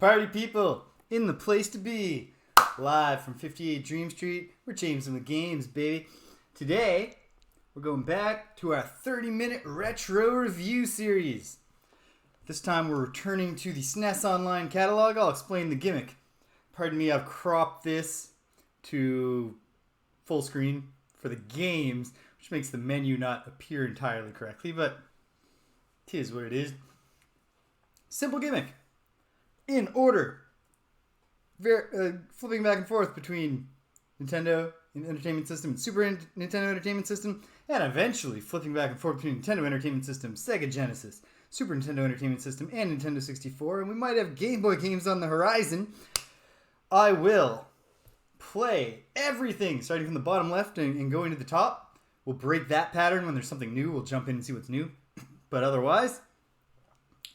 Party people, in the place to be. Live from 58 Dream Street, we're changing the games, baby. Today, we're going back to our 30-minute retro review series. This time we're returning to the SNES Online catalog. I'll explain the gimmick. Pardon me, I've cropped this to full screen for the games, which makes the menu not appear entirely correctly, but it is what it is. Simple gimmick. In order. Flipping back and forth between Nintendo Entertainment System and Super Nintendo Entertainment System, and eventually flipping back and forth between Nintendo Entertainment System, Sega Genesis, Super Nintendo Entertainment System, and Nintendo 64, and we might have Game Boy games on the horizon. I will play everything, starting from the bottom left and going to the top. We'll break that pattern when there's something new. We'll jump in and see what's new. But otherwise,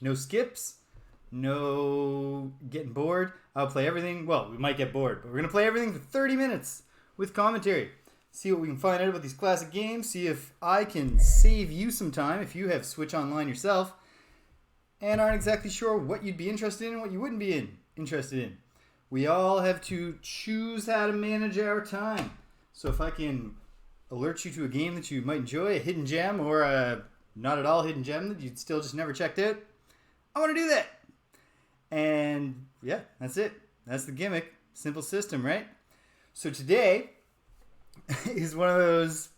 no skips, no getting bored. I'll play everything. Well, we might get bored, but we're going to play everything for 30 minutes with commentary. See what we can find out about these classic games. See if I can save you some time if you have Switch Online yourself and aren't exactly sure what you'd be interested in and what you wouldn't be interested in. We all have to choose how to manage our time. So if I can alert you to a game that you might enjoy, a hidden gem, or a not at all hidden gem that you'd still just never checked out, I want to do that. And yeah, that's it. That's the gimmick. Simple system, right? So today is one of those.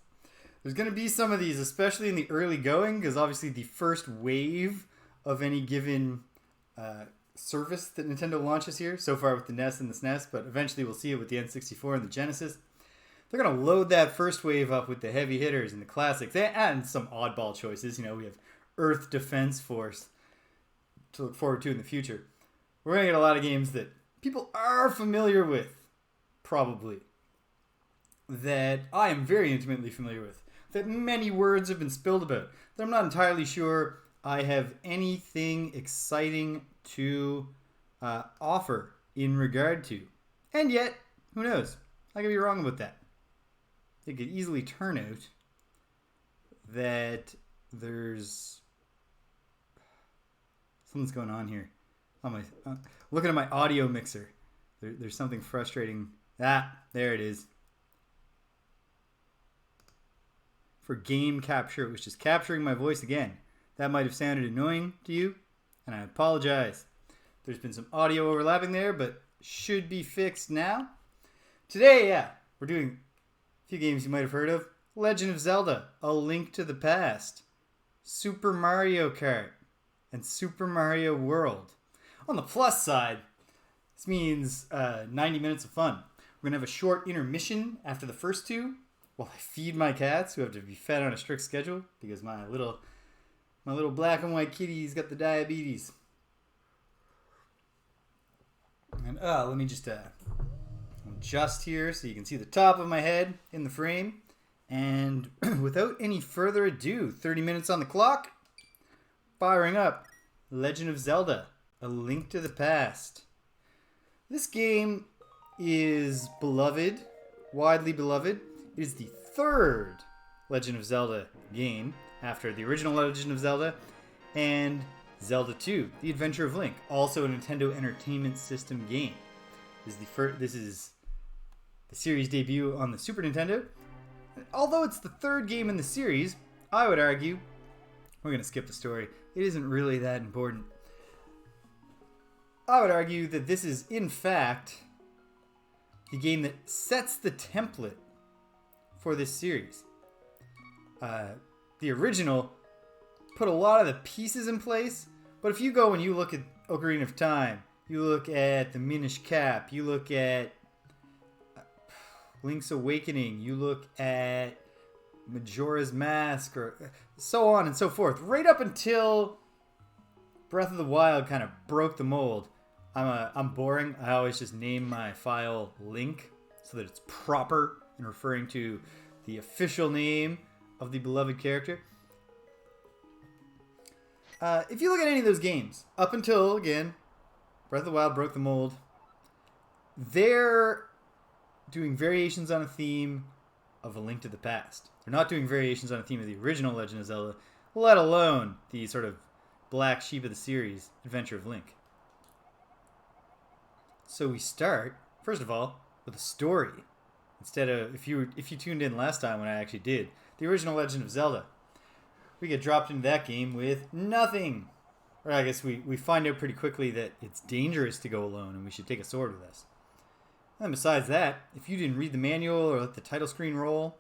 There's going to be some of these, especially in the early going, because obviously the first wave of any given service that Nintendo launches here, so far with the NES and the SNES, but eventually we'll see it with the N64 and the Genesis. They're going to load that first wave up with the heavy hitters and the classics, and some oddball choices. You know, we have Earth Defense Force to look forward to in the future. We're going to get a lot of games that people are familiar with, probably, that I am very intimately familiar with, that many words have been spilled about, that I'm not entirely sure I have anything exciting to offer in regard to. And yet, who knows? I could be wrong about that. It could easily turn out that there's something's going on here. Looking at my audio mixer. There's something frustrating. There it is. For game capture, it was just capturing my voice again. That might have sounded annoying to you, and I apologize. There's been some audio overlapping there, but should be fixed now. Today, we're doing a few games you might have heard of. Legend of Zelda, A Link to the Past, Super Mario Kart, and Super Mario World. On the plus side, this means 90 minutes of fun. We're going to have a short intermission after the first two while I feed my cats, who have to be fed on a strict schedule because my little black and white kitty's got the diabetes. And let me just adjust here so you can see the top of my head in the frame. And without any further ado, 30 minutes on the clock, firing up Legend of Zelda, A Link to the Past. This game is beloved, widely beloved. It is the third Legend of Zelda game after the original Legend of Zelda and Zelda 2, The Adventure of Link, also a Nintendo Entertainment System game. This is the series debut on the Super Nintendo. Although it's the third game in the series, I would argue, we're going to skip the story, it isn't really that important. I would argue that this is, in fact, the game that sets the template for this series. The original put a lot of the pieces in place, but if you go and you look at Ocarina of Time, you look at the Minish Cap, you look at Link's Awakening, you look at Majora's Mask, or so on and so forth, right up until Breath of the Wild kind of broke the mold. I'm boring. I always just name my file Link so that it's proper in referring to the official name of the beloved character. If you look at any of those games, up until, again, Breath of the Wild broke the mold, they're doing variations on a theme of A Link to the Past. They're not doing variations on a theme of the original Legend of Zelda, let alone the sort of black sheep of the series, Adventure of Link. So we start, first of all, with a story. Instead of, if you tuned in last time when I actually did, the original Legend of Zelda. We get dropped into that game with nothing. Or I guess we find out pretty quickly that it's dangerous to go alone and we should take a sword with us. And besides that, if you didn't read the manual or let the title screen roll,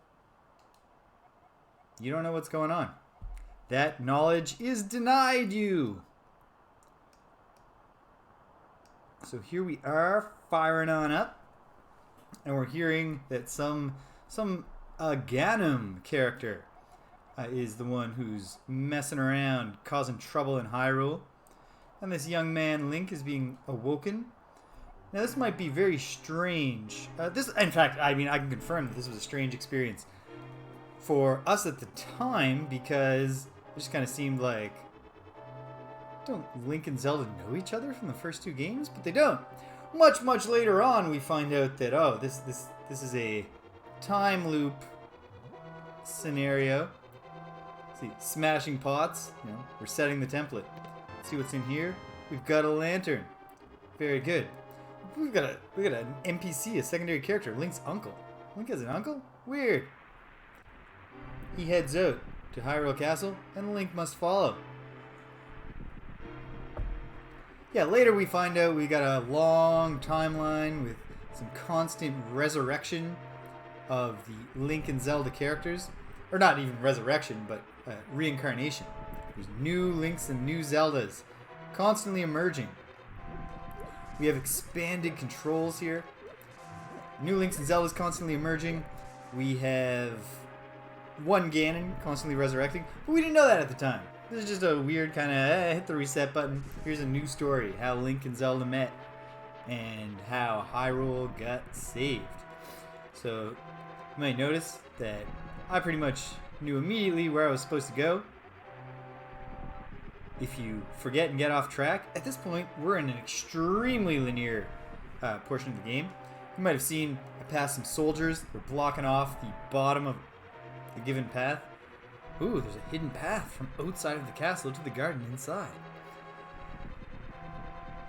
you don't know what's going on. That knowledge is denied you. So here we are, firing on up, and we're hearing that some Ganon character is the one who's messing around, causing trouble in Hyrule, and this young man Link is being awoken. Now this might be very strange. In fact, I mean, I can confirm that this was a strange experience for us at the time because it just kind of seemed like, don't Link and Zelda know each other from the first two games? But they don't. Much later on, we find out that this is a time loop scenario. See, smashing pots. You know, we're setting the template. Let's see what's in here. We've got a lantern. Very good. We got an NPC, a secondary character, Link's uncle. Link has an uncle? Weird. He heads out to Hyrule Castle, and Link must follow. Yeah, later we find out we got a long timeline with some constant resurrection of the Link and Zelda characters. Or not even resurrection, but reincarnation. There's new Links and new Zeldas constantly emerging. We have expanded controls here. New Links and Zeldas constantly emerging. We have one Ganon constantly resurrecting. But we didn't know that at the time. This is just a weird kind of, hit the reset button. Here's a new story. How Link and Zelda met. And how Hyrule got saved. So, you might notice that I pretty much knew immediately where I was supposed to go. If you forget and get off track, at this point, we're in an extremely linear portion of the game. You might have seen I passed some soldiers. We're blocking off the bottom of the given path. Ooh, there's a hidden path from outside of the castle to the garden inside.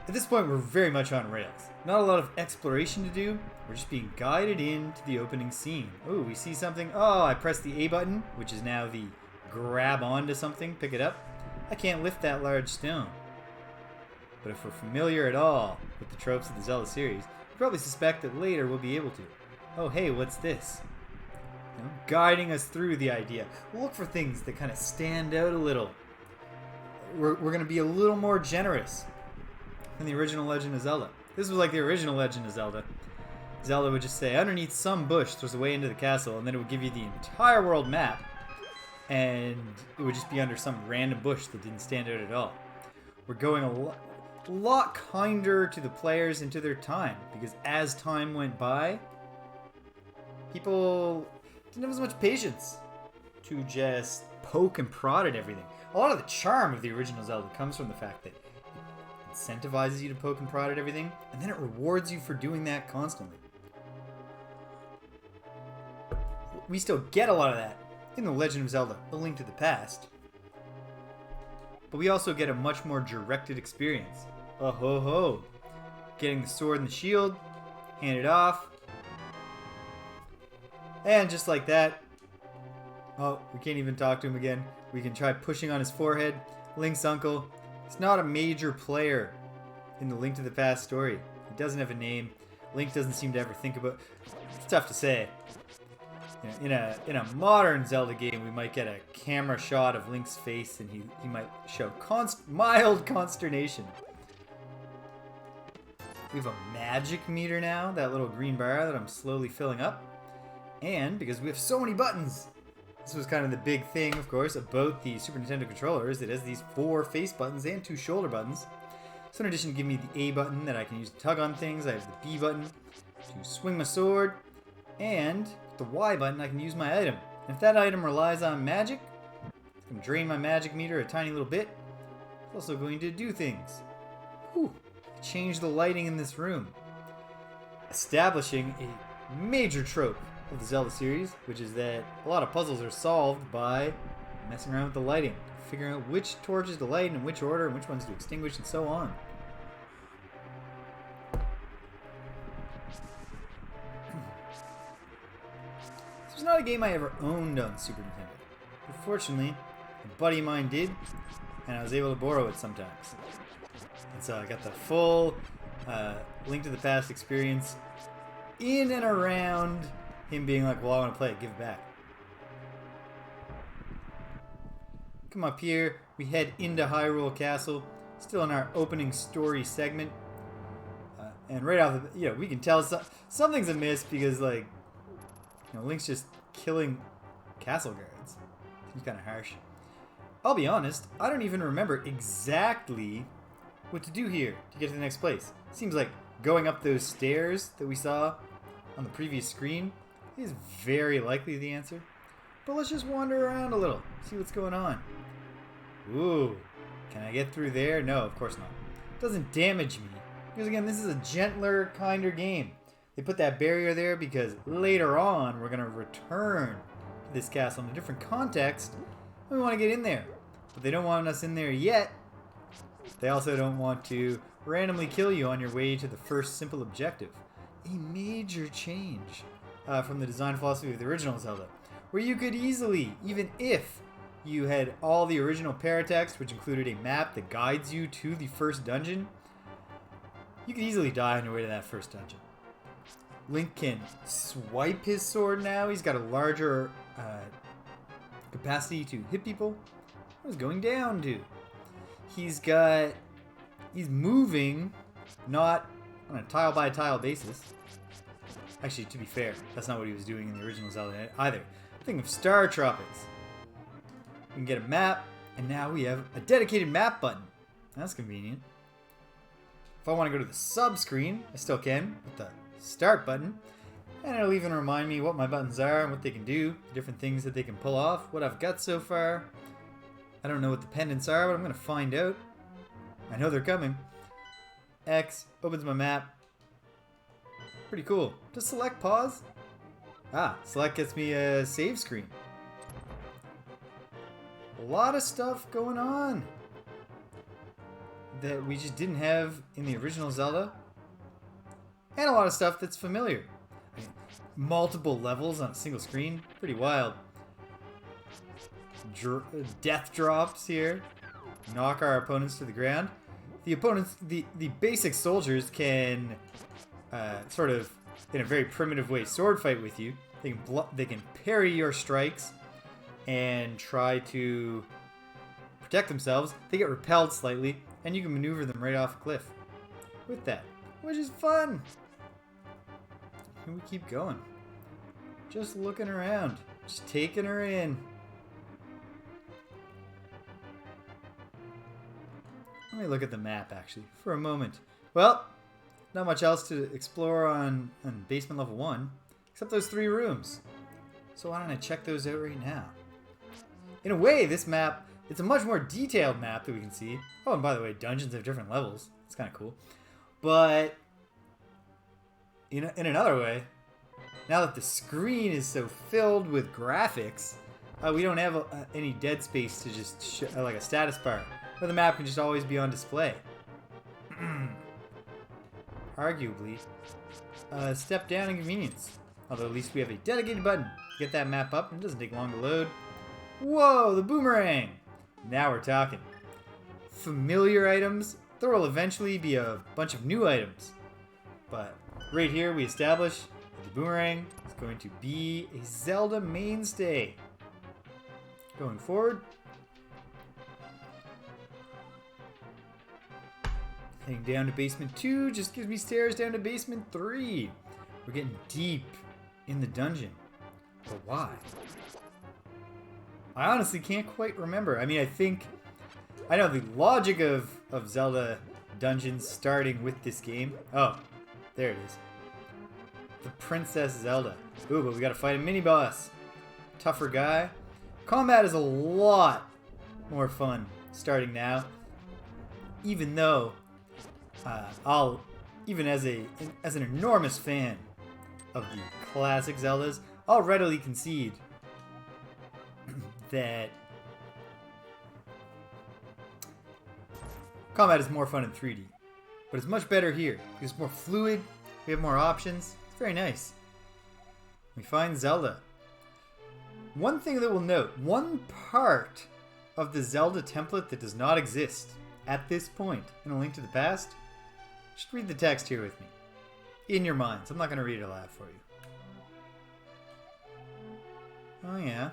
At this point, we're very much on rails. Not a lot of exploration to do. We're just being guided into the opening scene. Oh, we see something. Oh, I pressed the A button, which is now the grab onto something, pick it up. I can't lift that large stone. But if we're familiar at all with the tropes of the Zelda series, you probably suspect that later we'll be able to. Oh, hey, what's this? You know, guiding us through the idea. We'll look for things that kind of stand out a little. We're going to be a little more generous than the original Legend of Zelda. This was like the original Legend of Zelda. Zelda would just say, underneath some bush, there's a way into the castle, and then it would give you the entire world map. And it would just be under some random bush that didn't stand out at all. We're going a lot kinder to the players and to their time, because as time went by, people didn't have as much patience to just poke and prod at everything. A lot of the charm of the original Zelda comes from the fact that it incentivizes you to poke and prod at everything, and then it rewards you for doing that constantly. We still get a lot of that in The Legend of Zelda: A Link to the Past. But we also get a much more directed experience. Oh ho ho! Getting the sword and the shield, hand it off. And just like that, oh, we can't even talk to him again. We can try pushing on his forehead. Link's uncle. He's not a major player in the Link to the Past story. He doesn't have a name. Link doesn't seem to ever think about. It's tough to say. You know, in a modern Zelda game, we might get a camera shot of Link's face, and he might show mild consternation. We have a magic meter now, that little green bar that I'm slowly filling up. And because we have so many buttons, this was kind of the big thing, of course, about the Super Nintendo controllers. It has these 4 face buttons and 2 shoulder buttons. So in addition to giving me the A button that I can use to tug on things, I have the B button to swing my sword, and the Y button I can use my item. And if that item relies on magic, it's going to drain my magic meter a tiny little bit. It's also going to do things. Whew. Change the lighting in this room. Establishing a major trope of the Zelda series, which is that a lot of puzzles are solved by messing around with the lighting, figuring out which torches to light in which order and which ones to extinguish and so on. not a game I ever owned on Super Nintendo. But fortunately, a buddy of mine did, and I was able to borrow it sometimes. And so I got the full Link to the Past experience in and around him being like, well, I want to play it, give it back. Come up here, we head into Hyrule Castle, still in our opening story segment. And right off the, we can tell something's amiss because, like, Link's just killing castle guards. Seems kind of harsh. I'll be honest, I don't even remember exactly what to do here to get to the next place. Seems like going up those stairs that we saw on the previous screen is very likely the answer. But let's just wander around a little, see what's going on. Ooh, can I get through there? No, of course not. It doesn't damage me. Because again, this is a gentler, kinder game. They put that barrier there because later on we're going to return to this castle in a different context. And we want to get in there. But they don't want us in there yet. They also don't want to randomly kill you on your way to the first simple objective. A major change from the design philosophy of the original Zelda, where you could easily, even if you had all the original paratext, which included a map that guides you to the first dungeon, you could easily die on your way to that first dungeon. Link can swipe his sword now. He's got a larger capacity to hit people. What is going down to? He's moving, not on a tile-by-tile basis. Actually, to be fair, that's not what he was doing in the original Zelda either. Think of Star Tropics. We can get a map, and now we have a dedicated map button. That's convenient. If I want to go to the sub-screen, I still can with the start button. And it'll even remind me what my buttons are and what they can do, the different things that they can pull off, what I've got so far. I don't know what the pendants are, but I'm going to find out. I know they're coming. X opens my map. Pretty cool. Does select pause? Select gets me a save screen. A lot of stuff going on that we just didn't have in the original Zelda. And a lot of stuff that's familiar. I mean, multiple levels on a single screen. Pretty wild. Death drops here. Knock our opponents to the ground. The opponents, the basic soldiers can sort of, in a very primitive way, sword fight with you. They can parry your strikes and try to protect themselves. They get repelled slightly, and you can maneuver them right off a cliff with that, which is fun. And we keep going. Just looking around. Just taking her in. Let me look at the map, actually, for a moment. Well, not much else to explore on basement level 1, except those 3 rooms. So why don't I check those out right now? In a way, this map, it's a much more detailed map that we can see. Oh, and by the way, dungeons have different levels. It's kind of cool. But in another way, now that the screen is so filled with graphics, we don't have any dead space to just like a status bar, where the map can just always be on display. Arguably, a step down in convenience. Although at least we have a dedicated button to get that map up, and it doesn't take long to load. Whoa, the boomerang! Now we're talking. Familiar items, there will eventually be a bunch of new items. But right here we establish that the boomerang is going to be a Zelda mainstay. Going forward, heading down to basement 2 just gives me stairs down to basement 3. We're getting deep in the dungeon. But why? I honestly can't quite remember. I mean, I know the logic of Zelda dungeons starting with this game. Oh, there it is. The Princess Zelda. Ooh, but we gotta fight a mini-boss. Tougher guy. Combat is a lot more fun starting now. Even though even as an enormous fan of the classic Zeldas, I'll readily concede that combat is more fun in 3D. But it's much better here. It's more fluid, we have more options. It's very nice. We find Zelda. One thing that we'll note, one part of the Zelda template that does not exist at this point in A Link to the Past, just read the text here with me. In your minds. I'm not going to read it aloud for you. Oh yeah.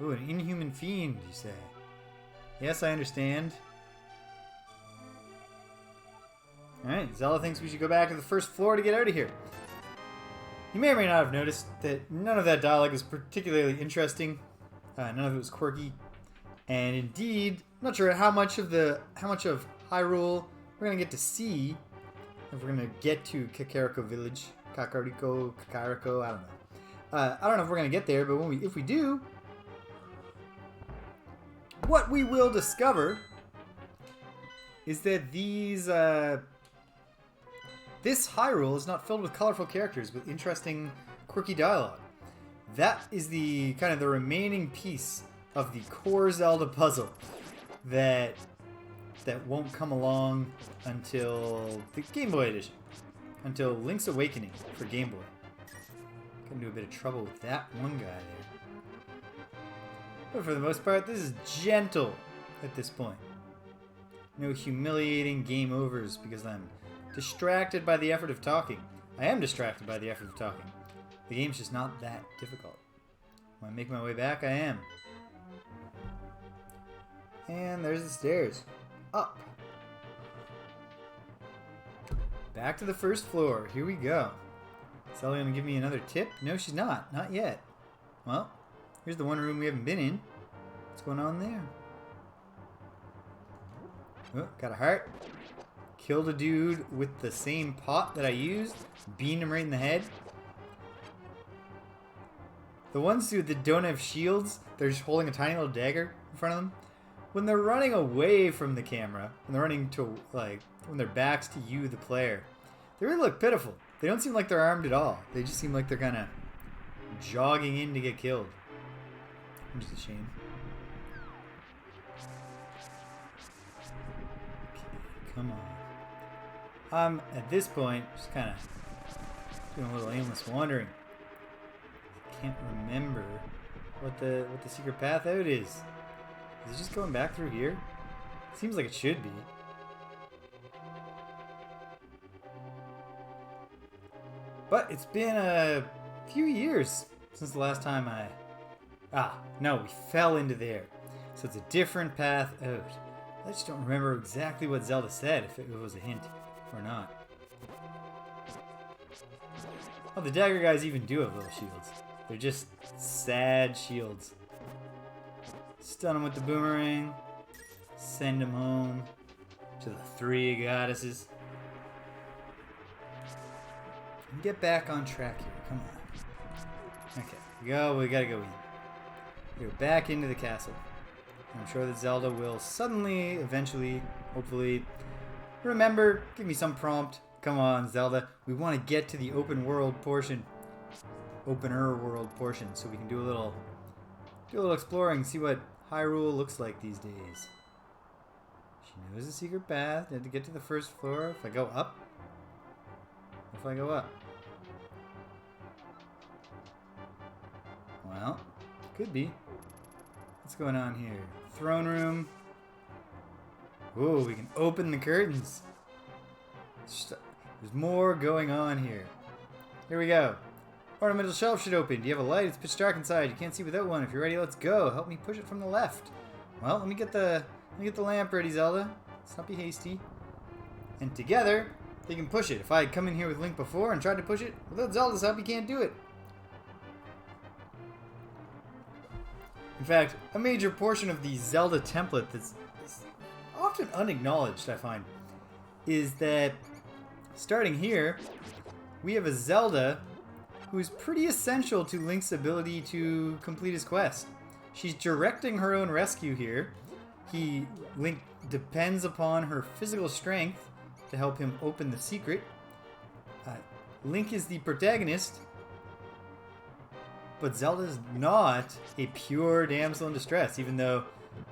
Ooh, an inhuman fiend, you say? Yes, I understand. Alright, Zelda thinks we should go back to the first floor to get out of here. You may or may not have noticed that none of that dialogue is particularly interesting. None of it was quirky. And indeed, I'm not sure how much of Hyrule we're going to get to see if we're going to get to Kakariko Village. Kakariko, I don't know. I don't know if we're going to get there, but if we do, what we will discover is that this Hyrule is not filled with colorful characters with interesting, quirky dialogue. That is the kind of the remaining piece of the core Zelda puzzle that won't come along until the Game Boy edition, until Link's Awakening for Game Boy. Got into a bit of trouble with that one guy there. But for the most part, this is gentle at this point. No humiliating game overs because I'm distracted by the effort of talking. I am distracted by the effort of talking. The game's just not that difficult. When I make my way back, I am. And there's the stairs. Up. Back to the first floor. Here we go. Is Zelda gonna give me another tip? No, she's not. Not yet. Well, here's the one room we haven't been in. What's going on there? Oh, got a heart. Killed a dude with the same pot that I used. Beamed him right in the head. The ones that don't have shields, they're just holding a tiny little dagger in front of them. When they're running away from the camera, when they're running to, when their back's to you, the player, they really look pitiful. They don't seem like they're armed at all. They just seem like they're kind of jogging in to get killed. Which is a shame. Okay, come on. At this point, just kind of doing a little aimless wandering. I can't remember what the secret path out is. Is it just going back through here? Seems like it should be. But it's been a few years since the last time no, we fell into there. So it's a different path out. I just don't remember exactly what Zelda said, if it was a hint or not. Oh, the dagger guys even do have little shields. They're just sad shields. Stun him with the boomerang. Send him home to the three goddesses. And get back on track here. Come on. Okay, we gotta go in. We go back into the castle. I'm sure that Zelda will suddenly, eventually, hopefully, remember, give me some prompt. Come on, Zelda. We want to get to the open world portion. Opener world portion, so we can do a little exploring, see what Hyrule looks like these days. She knows the secret path. I had to get to the first floor. If I go up? What if I go up? Well, could be. What's going on here? Throne room. Ooh, we can open the curtains. There's more going on here. Here we go. Ornamental shelf should open. Do you have a light? It's pitch dark inside. You can't see without one. If you're ready, let's go. Help me push it from the left. Well, let me get the lamp ready, Zelda. Let's not be hasty. And together, they can push it. If I had come in here with Link before and tried to push it, without Zelda's help, you can't do it. In fact, a major portion of the Zelda template that's often unacknowledged, I find, is that starting here, we have a Zelda who is pretty essential to Link's ability to complete his quest. She's directing her own rescue here. Link depends upon her physical strength to help him open the secret. Link is the protagonist, but Zelda is not a pure damsel in distress, even though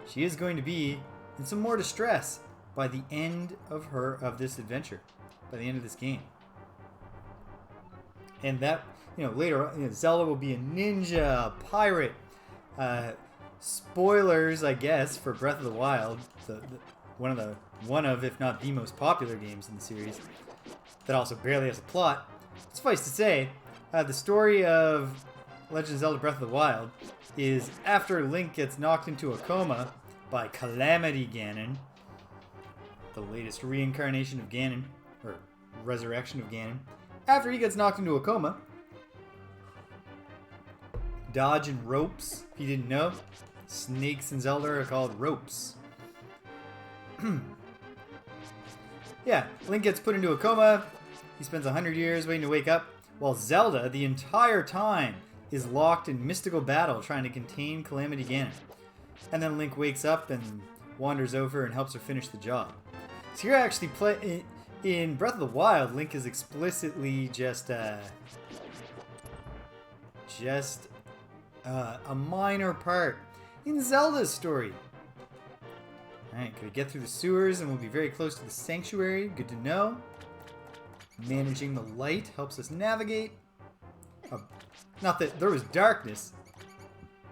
she is going to be in some more distress by the end of this adventure, by the end of this game. And later on, Zelda will be a ninja, a pirate. Spoilers, I guess, for Breath of the Wild, one of, if not the most popular games in the series, that also barely has a plot. Suffice to say, the story of Legend of Zelda Breath of the Wild is after Link gets knocked into a coma by Calamity Ganon, the latest reincarnation of Ganon, or resurrection of Ganon. After he gets knocked into a coma, dodging ropes, if you didn't know, snakes in Zelda are called ropes. Yeah, Link gets put into a coma. He spends 100 years waiting to wake up, while Zelda, the entire time, is locked in mystical battle trying to contain Calamity Ganon. And then Link wakes up and wanders over and helps her finish the job. So you're actually in Breath of the Wild, Link is explicitly just a minor part in Zelda's story. Alright, gonna get through the sewers and we'll be very close to the sanctuary. Good to know. Managing the light helps us navigate. Not that there was darkness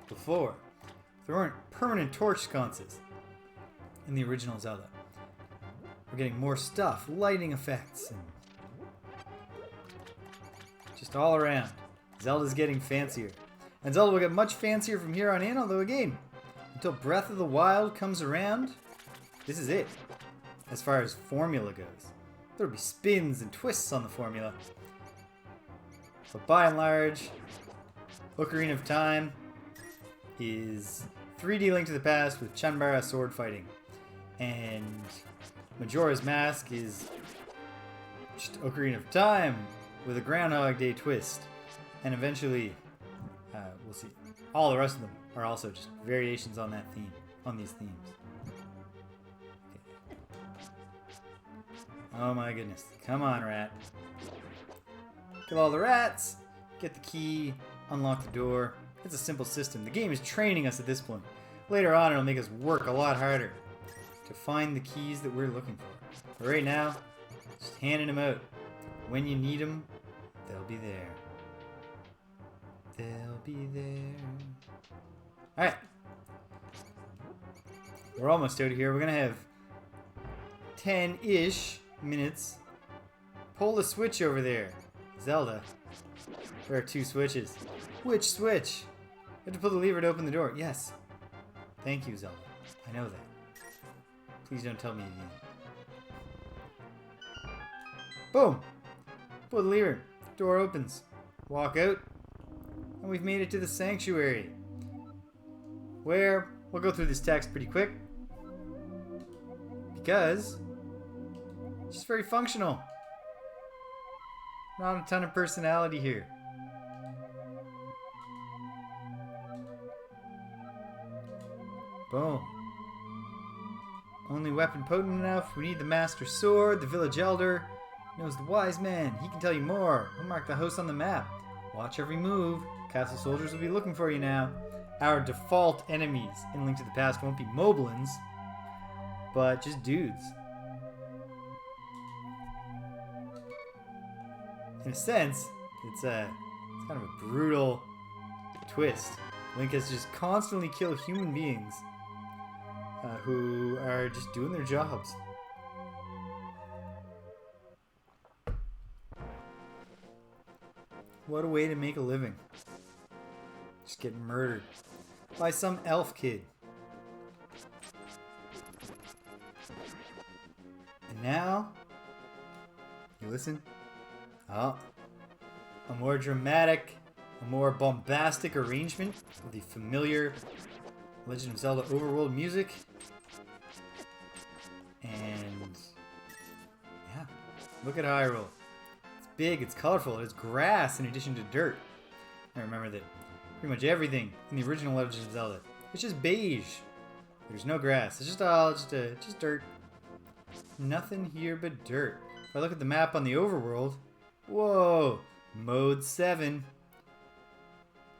before. There weren't permanent torch sconces in the original Zelda. We're getting more stuff, lighting effects, and just all around. Zelda's getting fancier. And Zelda will get much fancier from here on in, although again, until Breath of the Wild comes around, this is it, as far as formula goes. There'll be spins and twists on the formula. But by and large, Ocarina of Time is 3D Link to the Past with Chanbara sword fighting. And Majora's Mask is just Ocarina of Time with a Groundhog Day twist. And eventually, we'll see. All the rest of them are also just variations on that theme, on these themes. Okay. Oh my goodness. Come on, rat. Kill all the rats, get the key, unlock the door. It's a simple system. The game is training us at this point. Later on, it'll make us work a lot harder to find the keys that we're looking for. But right now, just handing them out. When you need them, they'll be there. They'll be there. Alright. We're almost out of here. We're going to have 10-ish minutes. Pull the switch over there. Zelda. There are 2 switches. Which switch? You have to pull the lever to open the door. Yes. Thank you, Zelda. I know that. Please don't tell me again. Boom! Pull the lever. Door opens. Walk out. And we've made it to the sanctuary. Where we'll go through this text pretty quick. Because it's just very functional. Not a ton of personality here. Boom. Only weapon potent enough. We need the Master Sword. The village elder knows the wise man. He can tell you more. He'll mark the house on the map. Watch every move. Castle soldiers will be looking for you now. Our default enemies in Link to the Past won't be moblins, but just dudes. In a sense, it's kind of a brutal twist. Link has to just constantly kill human beings who are just doing their jobs. What a way to make a living. Just get murdered by some elf kid. And now, you listen. Oh, a more dramatic, a more bombastic arrangement of the familiar Legend of Zelda overworld music. And yeah, look at Hyrule. It's big, it's colorful, it's grass in addition to dirt. I remember that pretty much everything in the original Legend of Zelda, it's just beige. There's no grass. It's just dirt. Nothing here but dirt. If I look at the map on the overworld, whoa, mode 7.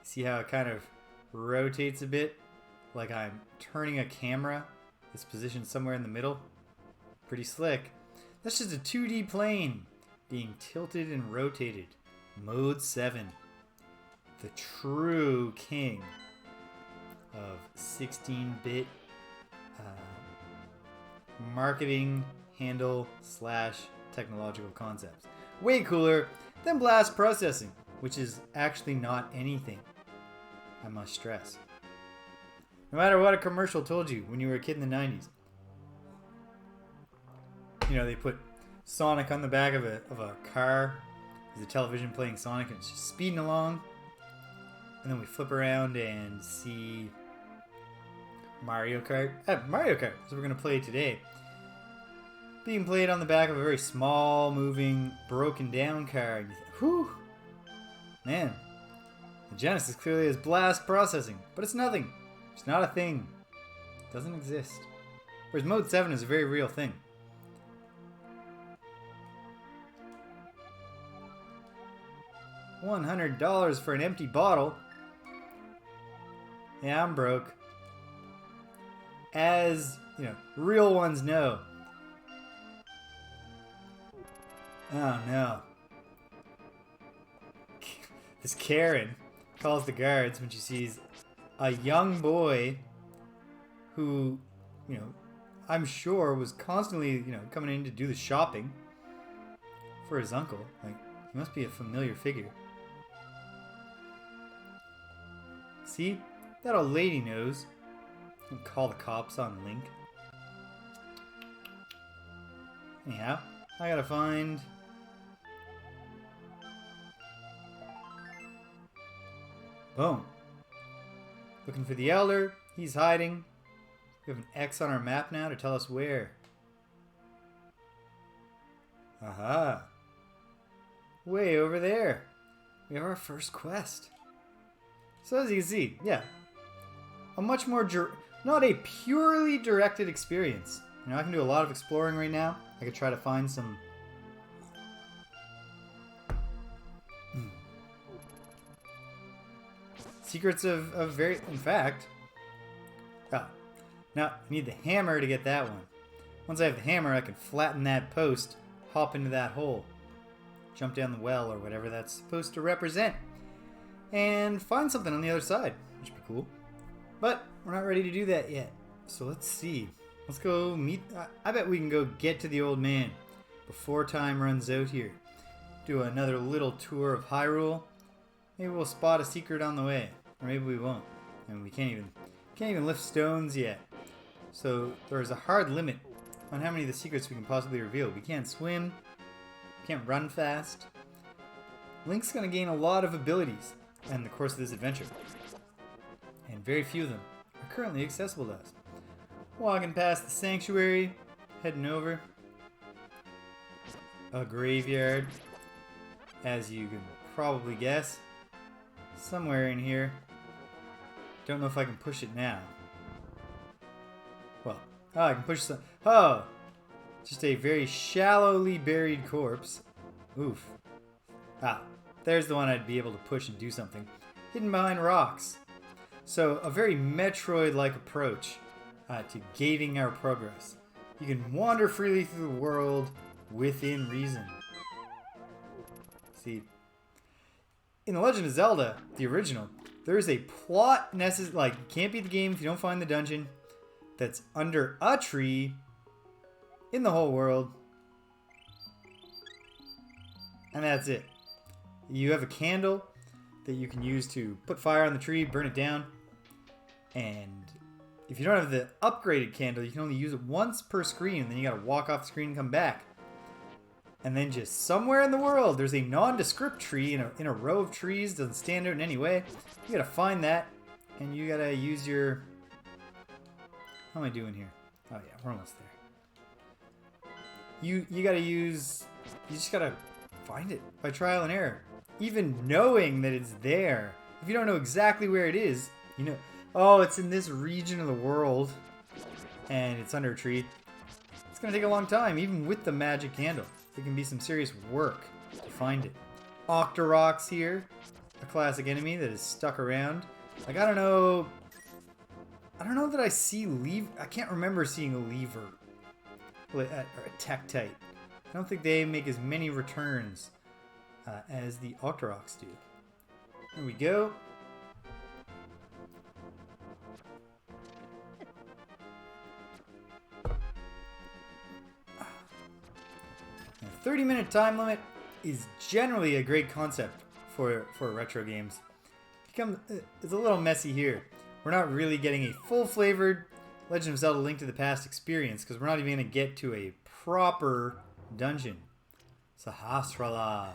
See how it kind of rotates a bit? Like I'm turning a camera. It's positioned somewhere in the middle. Pretty slick. That's just a 2D plane being tilted and rotated. Mode 7. the true king of 16-bit marketing handle / technological concepts. Way cooler than blast processing, which is actually not anything, I must stress. No matter what a commercial told you when you were a kid in the 90s. You know, they put Sonic on the back of a car. There's a television playing Sonic and it's just speeding along. And then we flip around and see Mario Kart. Mario Kart is what we're going to play today. Being played on the back of a very small, moving, broken down car. And you think, whew, man, the Genesis clearly has blast processing, but it's nothing. It's not a thing. It doesn't exist. Whereas Mode 7 is a very real thing. $100 for an empty bottle. Yeah, I'm broke. As, you know, real ones know. Oh no. This Karen calls the guards when she sees a young boy who, you know, I'm sure was constantly, you know, coming in to do the shopping for his uncle. Like, he must be a familiar figure. See? That old lady knows. You can call the cops on Link. Anyhow, I gotta find... Boom. Looking for the Elder. He's hiding. We have an X on our map now to tell us where. Aha. Way over there. We have our first quest. So as you can see, yeah. A much more, not a purely directed experience. You know, I can do a lot of exploring right now. I could try to find some... secrets of very... In fact... Oh. Now, I need the hammer to get that one. Once I have the hammer, I can flatten that post, hop into that hole, jump down the well or whatever that's supposed to represent, and find something on the other side, which would be cool. But we're not ready to do that yet. So let's see. Let's go meet... I bet we can go get to the old man before time runs out here. Do another little tour of Hyrule. Maybe we'll spot a secret on the way. Or maybe we won't. And we can't even lift stones yet. So there's a hard limit on how many of the secrets we can possibly reveal. We can't swim. We can't run fast. Link's going to gain a lot of abilities in the course of this adventure. And very few of them are currently accessible to us. Walking past the sanctuary, heading over. A graveyard, as you can probably guess. Somewhere in here. Don't know if I can push it now. Well, I can push some. Oh! Just a very shallowly buried corpse. Oof. Ah, there's the one I'd be able to push and do something. Hidden behind rocks. So, a very Metroid-like approach to gating our progress. You can wander freely through the world within reason. See, in The Legend of Zelda, the original, there is a plot necessary. Like, you can't beat the game if you don't find the dungeon that's under a tree in the whole world. And that's it. You have a candle that you can use to put fire on the tree, burn it down. And if you don't have the upgraded candle, you can only use it once per screen. And then you gotta walk off the screen and come back. And then just somewhere in the world, there's a nondescript tree in a row of trees. Doesn't stand out in any way. You gotta find that. And you gotta use your... How am I doing here? Oh yeah, we're almost there. You gotta use... You just gotta find it by trial and error. Even knowing that it's there. If you don't know exactly where it is, you know... Oh, it's in this region of the world. And it's under a tree. It's gonna take a long time, even with the magic candle. It can be some serious work to find it. Octoroks here. A classic enemy that is stuck around. Like, I don't know that I see I can't remember seeing a lever. Or a Tektite. I don't think they make as many returns as the Octoroks do. There we go. 30-minute time limit is generally a great concept for retro games. It's a little messy here. We're not really getting a full-flavored Legend of Zelda: Link to the Past experience because we're not even going to get to a proper dungeon. Sahasrara.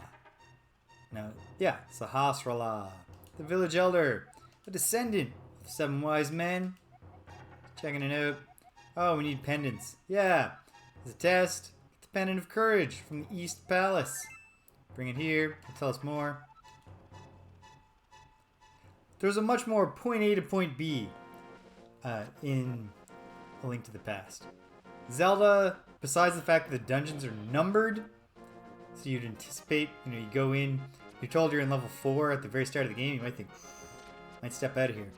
No, yeah, Sahasrara. The village elder. A descendant of the 7 wise men. Checking it out. Oh, we need pendants. Yeah. As a test, get the pendant of courage from the East Palace. Bring it here. It'll tell us more. There's a much more point A to point B in A Link to the Past. Zelda, besides the fact that the dungeons are numbered, so you'd anticipate, you go in, you're told you're in level 4 at the very start of the game, you might think, might step out of here.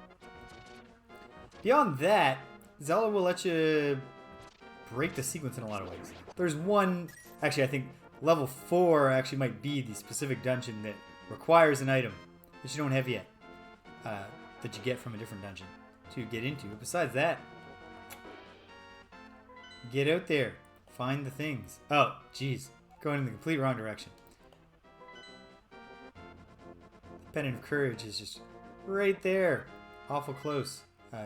Beyond that, Zelda will let you break the sequence in a lot of ways. There's one, actually I think level 4 actually might be the specific dungeon that requires an item that you don't have yet, that you get from a different dungeon to get into. But besides that, get out there, find the things. Oh, jeez, going in the complete wrong direction. The Pendant of Courage is just right there, awful close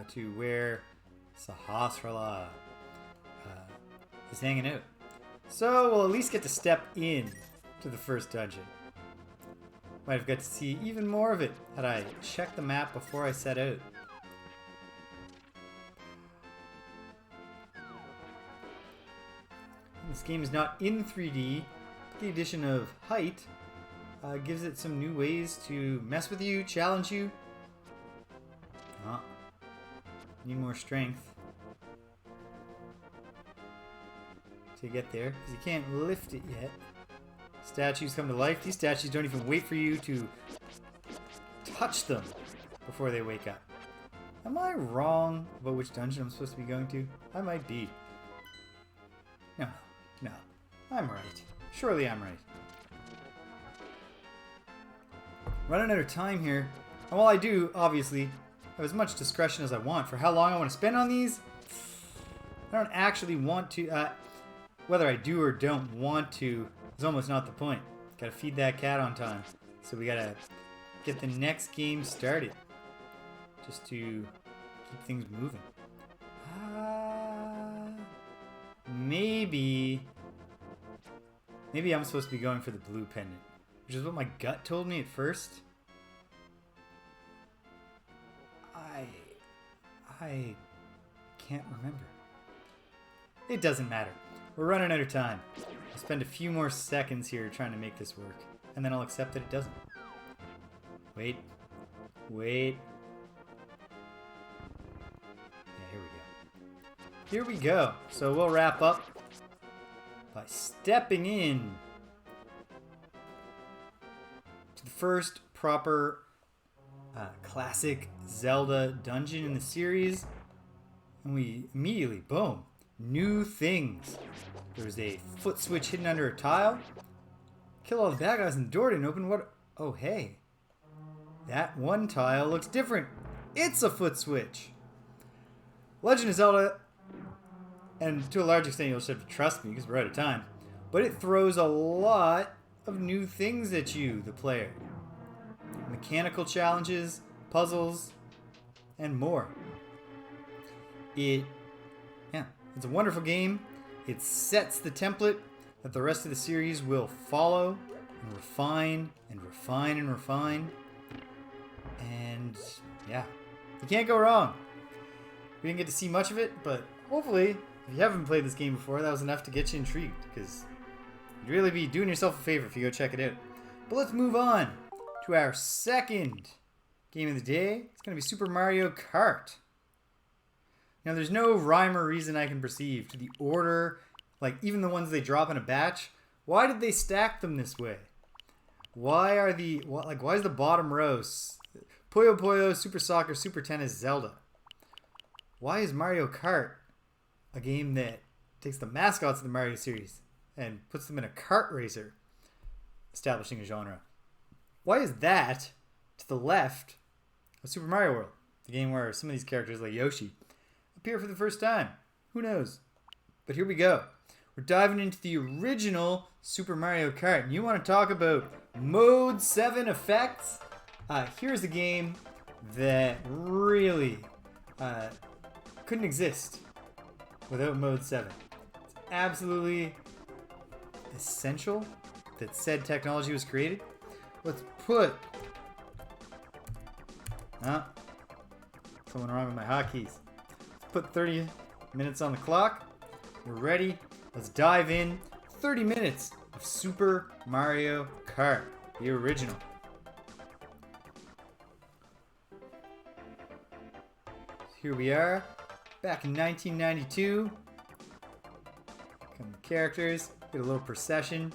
to where Sahasrara is hanging out. So we'll at least get to step in to the first dungeon. Might have got to see even more of it had I checked the map before I set out. This game is not in 3D, but the addition of height gives it some new ways to mess with you, challenge you. Oh, need more strength to get there, because you can't lift it yet. Statues come to life. These statues don't even wait for you to touch them before they wake up. Am I wrong about which dungeon I'm supposed to be going to? I might be. No. I'm right. Surely I'm right. Running out of time here. And while I do, obviously, have as much discretion as I want for how long I want to spend on these, I don't actually want to... whether I do or don't want to is almost not the point. Gotta feed that cat on time. So we gotta get the next game started. Just to keep things moving. Maybe I'm supposed to be going for the blue pendant, which is what my gut told me at first. I can't remember. It doesn't matter. We're running out of time. I'll spend a few more seconds here trying to make this work, and then I'll accept that it doesn't. Wait. Yeah, here we go. So we'll wrap up by stepping in to the first proper classic Zelda dungeon in the series. And we immediately, boom, new things. There's a foot switch hidden under a tile. Kill all the bad guys in the door and open what? Oh, hey. That one tile looks different. It's a foot switch. Legend of Zelda, and to a large extent you'll just have to trust me because we're out of time, but it throws a lot of new things at you, the player. Mechanical challenges, puzzles, and more. It's a wonderful game. It sets the template that the rest of the series will follow and refine and refine and refine. And yeah, you can't go wrong. We didn't get to see much of it, but hopefully, if you haven't played this game before, that was enough to get you intrigued, because you'd really be doing yourself a favor if you go check it out. But let's move on to our second game of the day. It's going to be Super Mario Kart. Now, there's no rhyme or reason I can perceive to the order, like even the ones they drop in a batch. Why did they stack them this way? Why is the bottom row Puyo Puyo, Super Soccer, Super Tennis, Zelda? Why is Mario Kart a game that takes the mascots of the Mario series and puts them in a kart racer, establishing a genre? Why is that to the left of Super Mario World, the game where some of these characters, like Yoshi, appear for the first time. Who knows? But here we go. We're diving into the original Super Mario Kart. And you want to talk about Mode 7 effects? Here's a game that really couldn't exist without Mode 7. It's absolutely essential that said technology was created. Let's put... something wrong with my hotkeys. Let's put 30 minutes on the clock. We're ready. Let's dive in. 30 minutes of Super Mario Kart, the original. Here we are, back in 1992. Come the characters, get a little procession.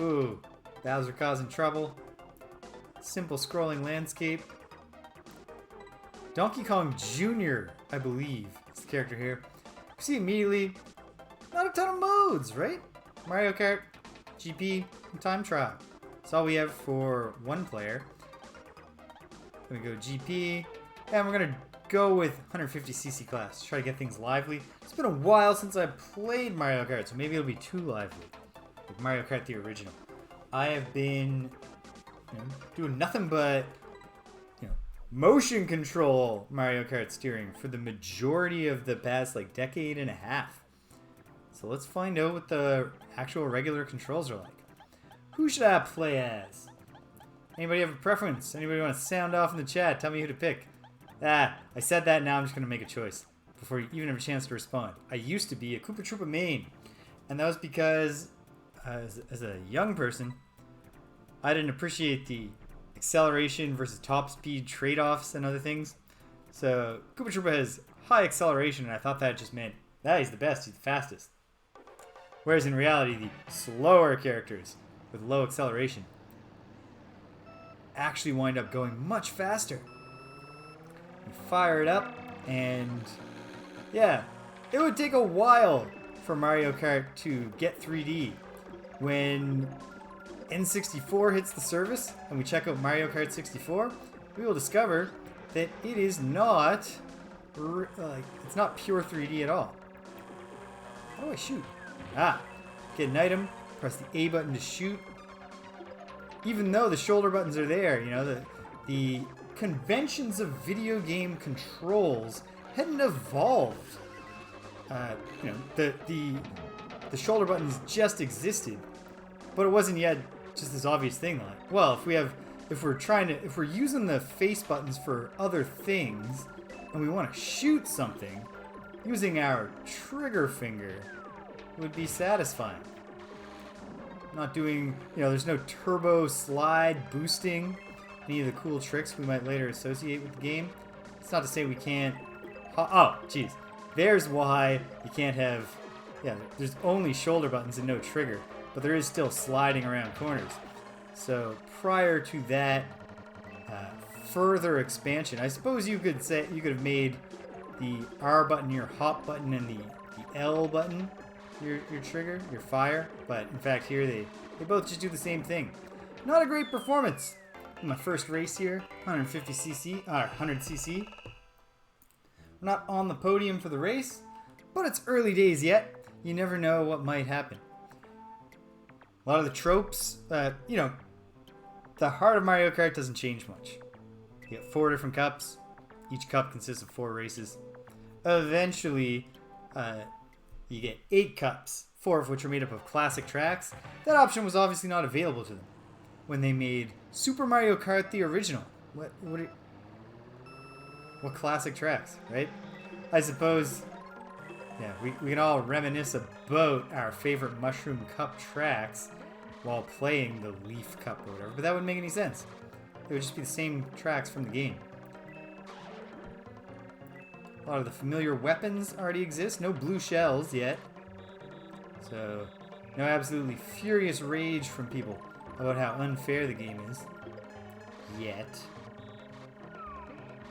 Ooh, Bowser causing trouble. Simple scrolling landscape. Donkey Kong Jr., I believe, is the character here. You see immediately, not a ton of modes, right? Mario Kart, GP, and Time Trial. That's all we have for one player. We're gonna go GP, and we're gonna go with 150cc class to try to get things lively. It's been a while since I played Mario Kart, so maybe it'll be too lively. Like Mario Kart the original. I have been doing nothing but motion control Mario Kart steering for the majority of the past decade and a half. So let's find out what the actual regular controls are like. Who should I play as? Anybody have a preference? Anybody want to sound off in the chat? Tell me who to pick. I said that, now I'm just going to make a choice before you even have a chance to respond. I used to be a Koopa Troopa main, and that was because as a young person, I didn't appreciate the acceleration versus top speed trade-offs and other things. So Koopa Troopa has high acceleration, and I thought that just meant that he's the best, he's the fastest. Whereas in reality, the slower characters with low acceleration actually wind up going much faster. You fire it up, and yeah, it would take a while for Mario Kart to get 3D. When N64 hits the service and we check out Mario Kart 64, we will discover that it is not it's not pure 3D at all. How do I shoot? Get an item, press the A button to shoot. Even though the shoulder buttons are there, the conventions of video game controls hadn't evolved. The shoulder buttons just existed, but it wasn't yet just this obvious thing. If we're using the face buttons for other things, and we want to shoot something, using our trigger finger would be satisfying. Not doing, there's no turbo slide boosting, any of the cool tricks we might later associate with the game. It's not to say we can't. Oh, jeez. There's why you can't have. There's only shoulder buttons and no trigger, but there is still sliding around corners. So prior to that further expansion, I suppose you could have made the R button your hop button and the L button your trigger, your fire. But in fact here they both just do the same thing. Not a great performance. My first race here, 100cc. We're not on the podium for the race, but it's early days yet. You never know what might happen. A lot of the tropes, the heart of Mario Kart doesn't change much. You get 4 different cups. Each cup consists of 4 races. Eventually, you get 8 cups, 4 of which are made up of classic tracks. That option was obviously not available to them when they made Super Mario Kart the original. What classic tracks, right? I suppose, we can all reminisce about our favorite Mushroom Cup tracks while playing the Leaf Cup or whatever, but that wouldn't make any sense. It would just be the same tracks from the game. A lot of the familiar weapons already exist. No blue shells yet. So, no absolutely furious rage from people about how unfair the game is. Yet.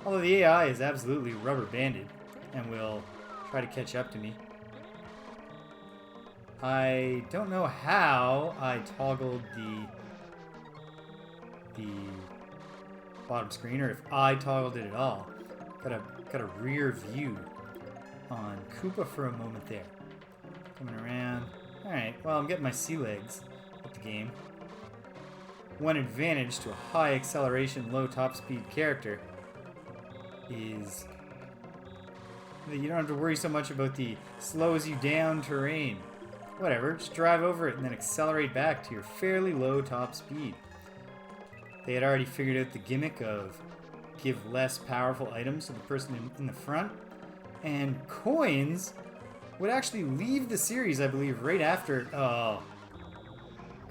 Although the AI is absolutely rubber banded and will try to catch up to me. I don't know how I toggled the bottom screen, or if I toggled it at all. Got a rear view on Koopa for a moment there. Coming around. Alright, well, I'm getting my sea legs with the game. One advantage to a high acceleration, low top speed character is that you don't have to worry so much about the slows you down terrain. Whatever, just drive over it and then accelerate back to your fairly low top speed. They had already figured out the gimmick of give less powerful items to the person in the front, and coins would actually leave the series, I believe, right after. Oh,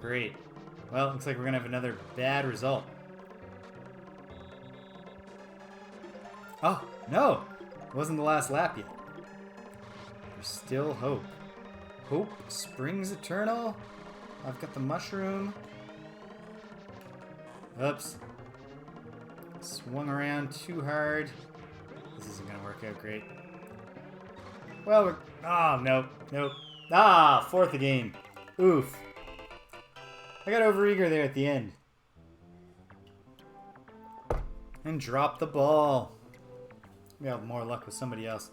great. Well, it looks like we're going to have another bad result. Oh, no! It wasn't the last lap yet. There's still hope. Hope springs eternal. I've got the mushroom. Oops. Swung around too hard. This isn't going to work out great. Well, we're... Oh, nope. Ah, fourth game. Oof. I got overeager there at the end. And dropped the ball. We have more luck with somebody else.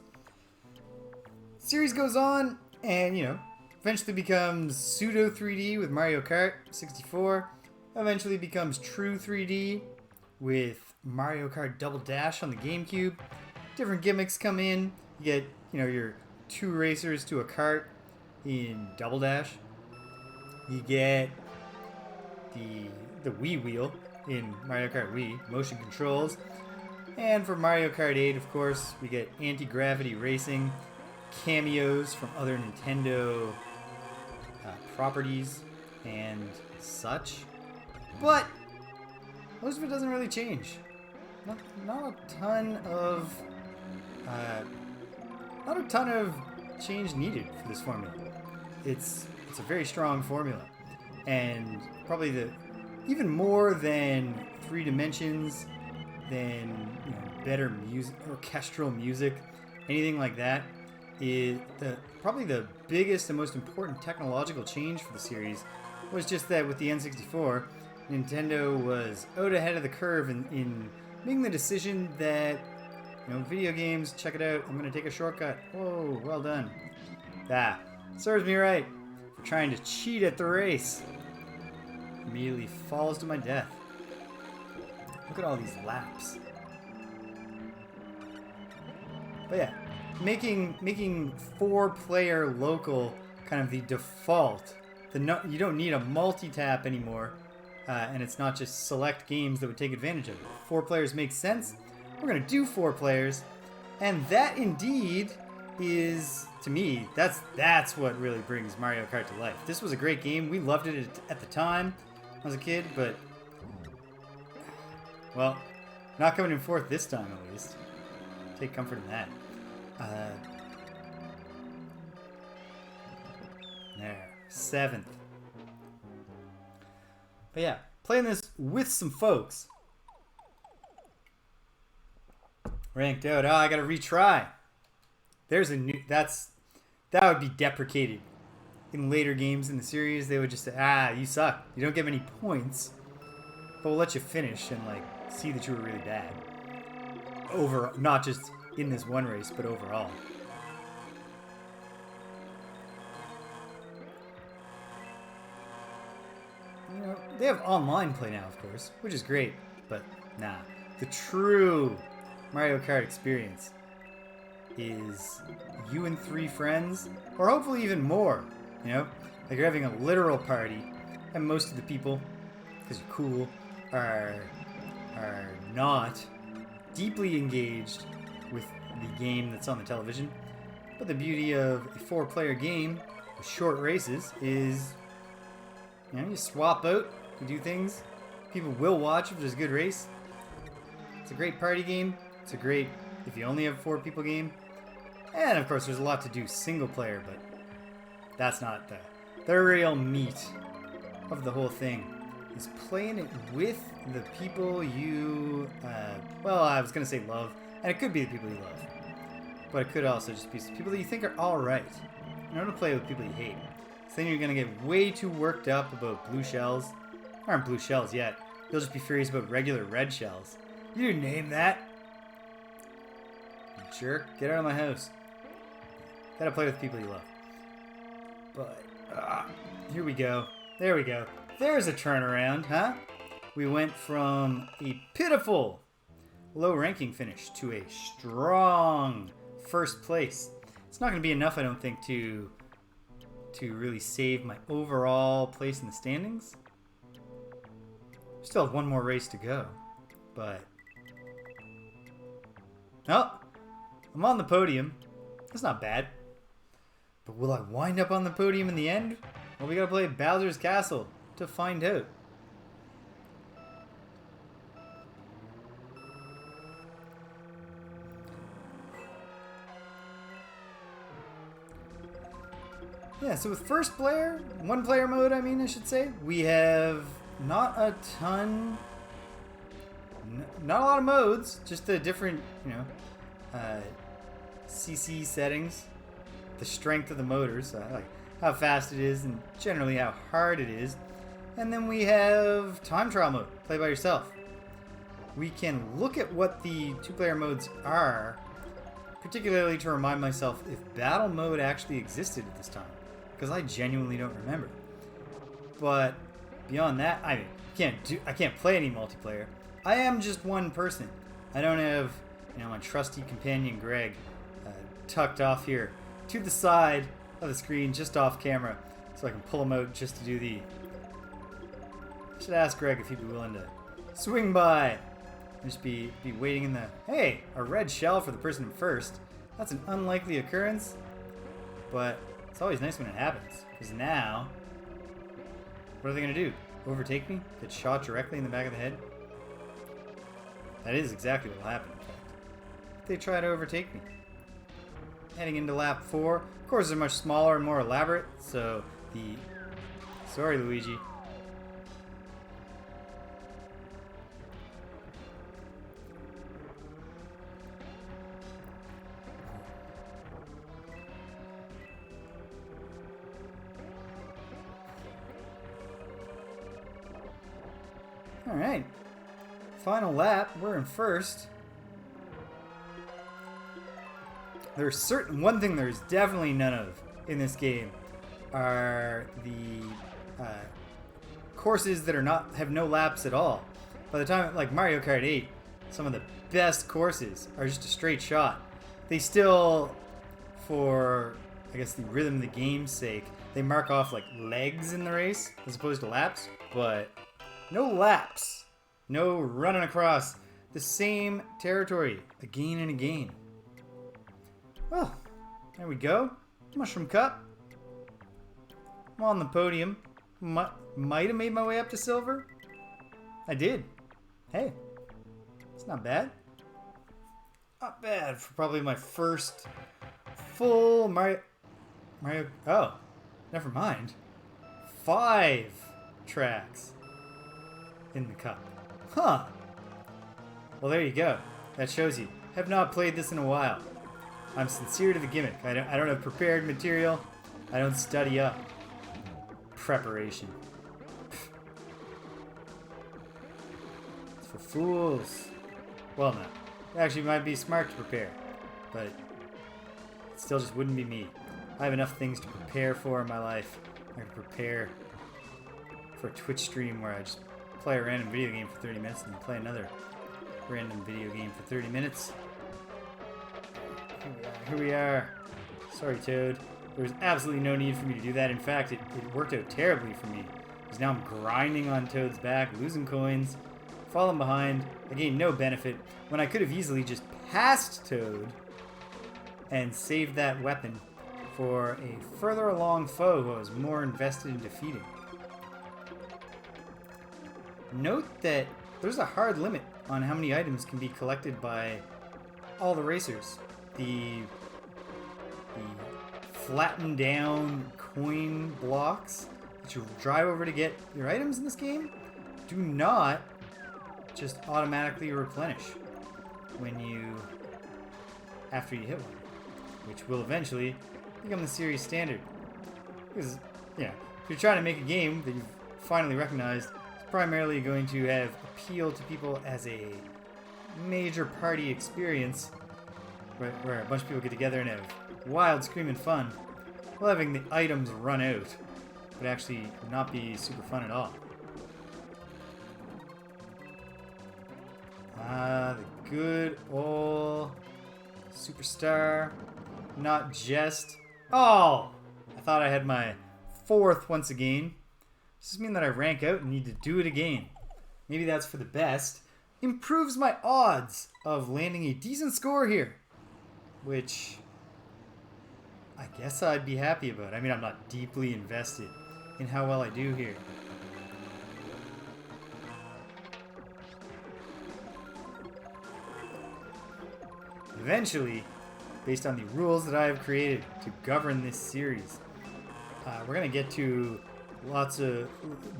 Series goes on, and, eventually becomes pseudo 3D with Mario Kart 64. Eventually becomes true 3D with Mario Kart Double Dash on the GameCube. Different gimmicks come in. You get, your two racers to a kart in Double Dash. You get the Wii wheel in Mario Kart Wii, motion controls. And for Mario Kart 8, of course, we get anti-gravity racing, cameos from other Nintendo properties and such. But most of it doesn't really change. Not a ton of change needed for this formula. It's a very strong formula, and probably even more than 3 dimensions, than better music, orchestral music, anything like that, is probably the biggest and most important technological change for the series was just that with the N64, Nintendo was out ahead of the curve in making the decision that video games, check it out, I'm going to take a shortcut. Whoa, well done. That serves me right for trying to cheat at the race. Immediately falls to my death. Look at all these laps. But yeah, making 4-player local kind of the default. You don't need a multi-tap anymore, and it's not just select games that would take advantage of it. 4 players makes sense. We're going to do 4 players, and that indeed is, to me, that's what really brings Mario Kart to life. This was a great game. We loved it at the time when I was a kid, but, well, not coming in 4th this time at least. Take comfort in that. There, 7th. But yeah, playing this with some folks. Ranked out. Oh, I gotta retry. There's a new... that would be deprecated. In later games in the series, they would just say, you suck. You don't get many points. But we'll let you finish and, see that you were really bad. Not just in this one race, but overall. They have online play now, of course, which is great. But, nah. The true Mario Kart experience is you and 3 friends, or hopefully even more, like you're having a literal party, and most of the people, because you're cool, are not deeply engaged with the game that's on the television. But the beauty of a 4-player game with short races is, you swap out, you do things, people will watch if there's a good race. It's a great party game. It's a great, if you only have 4 people game. And of course there's a lot to do single player, but that's not the real meat of the whole thing. Is playing it with the people you, I was going to say love, and it could be the people you love. But it could also just be people that you think are alright. You don't play with people you hate. So then you're going to get way too worked up about blue shells. Aren't blue shells yet. You'll just be furious about regular red shells. You didn't name that. You jerk. Get out of my house. Gotta play with people you love. But, here we go. There we go. There's a turnaround, huh? We went from a pitiful low-ranking finish to a strong first place. It's not going to be enough, I don't think, to really save my overall place in the standings. Still have one more race to go, but... Oh! I'm on the podium. That's not bad. But will I wind up on the podium in the end? Well, we gotta play Bowser's Castle to find out. Yeah, so with one player mode, I should say, we have not a ton, not a lot of modes, just the different, CC settings, the strength of the motors, like how fast it is and generally how hard it is. And then we have time trial mode, play by yourself. We can look at what the two-player modes are, particularly to remind myself if battle mode actually existed at this time, because I genuinely don't remember. But beyond that, I can't play any multiplayer. I am just one person. I don't have, my trusty companion Greg tucked off here to the side of the screen, just off camera, so I can pull him out just to do the... I should ask Greg if he'd be willing to swing by. Just be waiting in the... Hey, a red shell for the person in first. That's an unlikely occurrence, but it's always nice when it happens. Because now, what are they going to do? Overtake me? Get shot directly in the back of the head? That is exactly what will happen, in fact. If they try to overtake me. Heading into lap 4. Of course, they're much smaller and more elaborate, so the... Sorry, Luigi. Alright. Final lap. We're in first. There's one thing there's definitely none of in this game are the courses that have no laps at all. By the time, like Mario Kart 8, some of the best courses are just a straight shot. They still, for, I guess, the rhythm of the game's sake, they mark off like legs in the race as opposed to laps, but no laps. No running across the same territory again and again. Well, there we go. Mushroom Cup. I'm on the podium. Might have made my way up to silver. I did. Hey, it's not bad. Not bad for probably my first full Mario. Oh, never mind. 5 tracks in the cup. Huh. Well, there you go. That shows you. Have not played this in a while. I'm sincere to the gimmick. I don't have prepared material. I don't study up. Preparation. It's for fools. Well, no. Actually, it might be smart to prepare, but it still just wouldn't be me. I have enough things to prepare for in my life. I can prepare for a Twitch stream where I just play a random video game for 30 minutes and then play another random video game for 30 minutes. Here we are. Sorry, Toad. There was absolutely no need for me to do that. In fact, it worked out terribly for me. Because now I'm grinding on Toad's back, losing coins, falling behind. I gained no benefit when I could have easily just passed Toad and saved that weapon for a further along foe who I was more invested in defeating. Note that there's a hard limit on how many items can be collected by all the racers. The flattened down coin blocks that you drive over to get your items in this game do not just automatically replenish after you hit one, which will eventually become the series standard. Because, if you're trying to make a game that you've finally recognized is primarily going to have appeal to people as a major party experience where a bunch of people get together and have wild screaming fun while having the items run out would actually not be super fun at all. The good old superstar, not just. Oh! I thought I had my 4th once again. Does this mean that I rank out and need to do it again? Maybe that's for the best. Improves my odds of landing a decent score here, which I guess I'd be happy about. I mean, I'm not deeply invested in how well I do here. Eventually, based on the rules that I have created to govern this series, we're going to get to lots of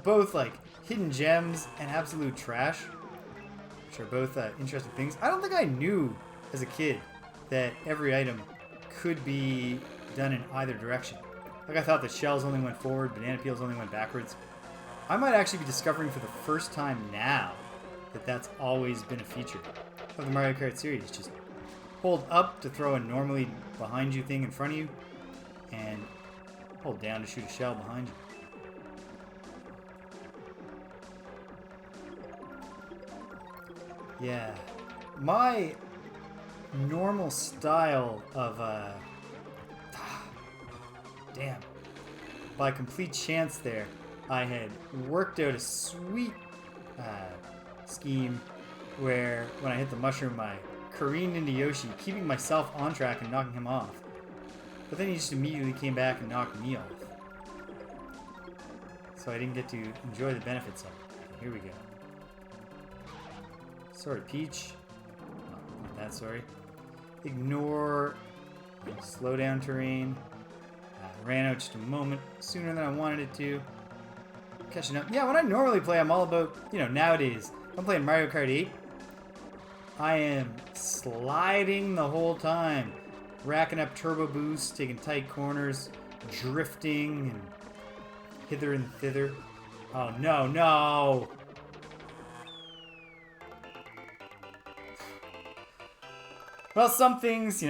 both like hidden gems and absolute trash, which are both interesting things. I don't think I knew as a kid that every item could be done in either direction. Like I thought that shells only went forward, banana peels only went backwards. I might actually be discovering for the first time now that that's always been a feature of the Mario Kart series. Just hold up to throw a normally behind you thing in front of you, and hold down to shoot a shell behind you. Yeah, my normal style of damn. By complete chance there, I had worked out a sweet scheme where when I hit the mushroom, I careened into Yoshi, keeping myself on track and knocking him off. But then he just immediately came back and knocked me off. So I didn't get to enjoy the benefits of it. Here we go. Sorry, Peach. Oh, not that sorry. Ignore slow down terrain. Ran out just a moment sooner than I wanted it to. Catching up. Yeah, when I normally play, I'm all about, nowadays. I'm playing Mario Kart 8. I am sliding the whole time. Racking up turbo boosts, taking tight corners, drifting, and hither and thither. Oh, no, no! Well, some things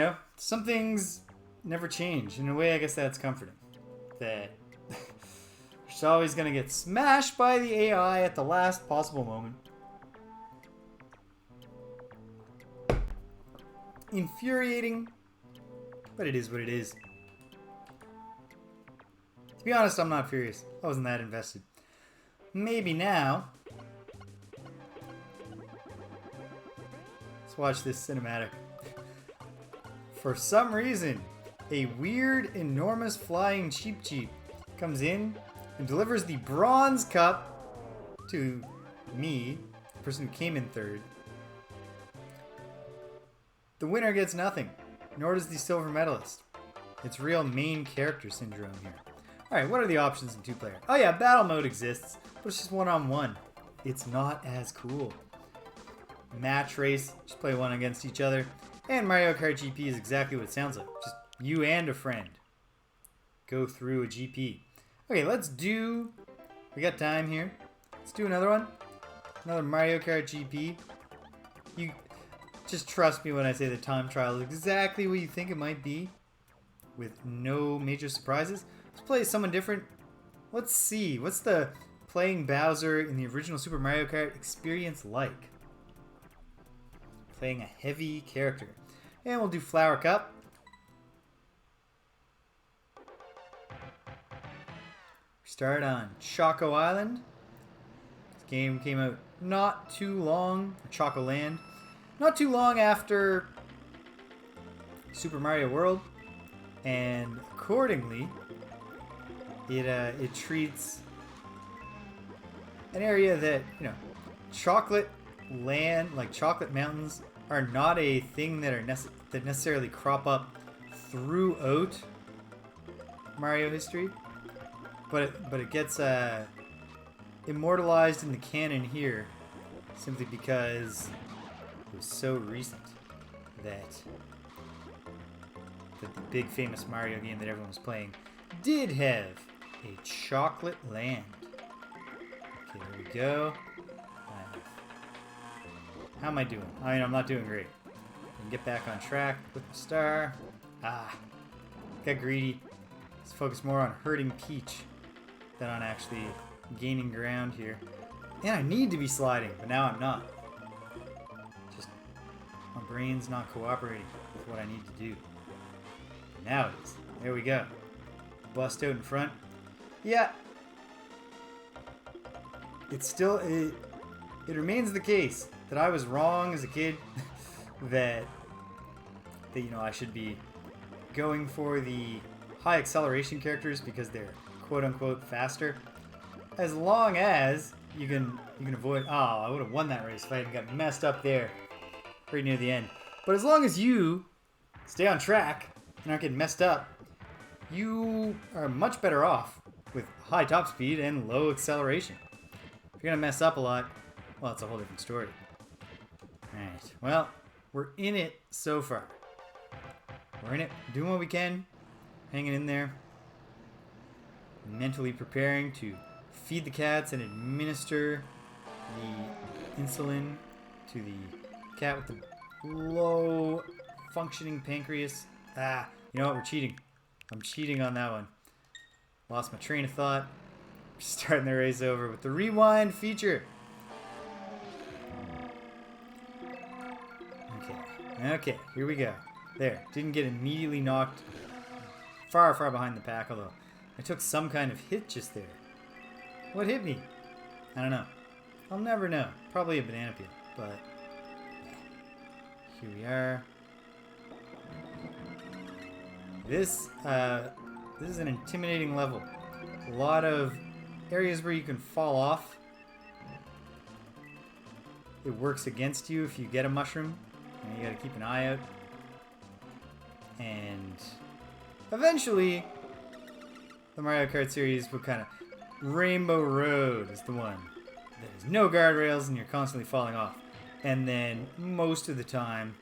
never change. In a way, I guess that's comforting. That you're just always going to get smashed by the AI at the last possible moment. Infuriating, but it is what it is. To be honest, I'm not furious. I wasn't that invested. Maybe now. Let's watch this cinematic. For some reason, a weird, enormous flying Cheep Cheep comes in and delivers the bronze cup to me, the person who came in third. The winner gets nothing, nor does the silver medalist. It's real main character syndrome here. Alright, what are the options in 2-player? Oh yeah, battle mode exists, but it's just one-on-one. It's not as cool. Match race, just play one against each other. And Mario Kart GP is exactly what it sounds like. Just you and a friend go through a GP. Okay, we got time here. Let's do another one. Another Mario Kart GP. You just trust me when I say the time trial is exactly what you think it might be, with no major surprises. Let's play someone different. Let's see. What's the playing Bowser in the original Super Mario Kart experience like? Playing a heavy character. And we'll do Flower Cup. We start on Choco Island. This game came out not too long, Choco Land, not too long after Super Mario World, and accordingly, it treats an area that, chocolate land, like chocolate mountains, are not a thing that that necessarily crop up throughout Mario history, but it gets immortalized in the canon here simply because it was so recent that the big famous Mario game that everyone was playing did have a chocolate land. Okay, there we go. How am I doing? I mean, I'm not doing great. Can get back on track with the star. Got greedy. Let's focus more on hurting Peach than on actually gaining ground here. And I need to be sliding, but now I'm not. Just my brain's not cooperating with what I need to do. But now it is. There we go. Bust out in front. Yeah. It's still it remains the case that I was wrong as a kid that you know I should be going for the high acceleration characters because they're quote unquote faster. As long as you can avoid I would have won that race if I hadn't got messed up there right near the end. But as long as you stay on track and aren't getting messed up, you are much better off with high top speed and low acceleration. If you're gonna mess up a lot, well, it's a whole different story. Alright, well, we're in it so far. We're in it, doing what we can, hanging in there, mentally preparing to feed the cats and administer the insulin to the cat with the low functioning pancreas. You know what, we're cheating. I'm cheating on that one. Lost my train of thought. Starting the race over with the rewind feature. Okay, here we go. There, didn't get immediately knocked far behind the pack, although I took some kind of hit just there. What hit me? I don't know. I'll never know. Probably a banana peel, but here we are. This is an intimidating level. A lot of areas where you can fall off. It works against you if you get a mushroom, and you gotta keep an eye out. And eventually, the Mario Kart series will kind of... Rainbow Road is the one. There's no guardrails and you're constantly falling off. And then most of the time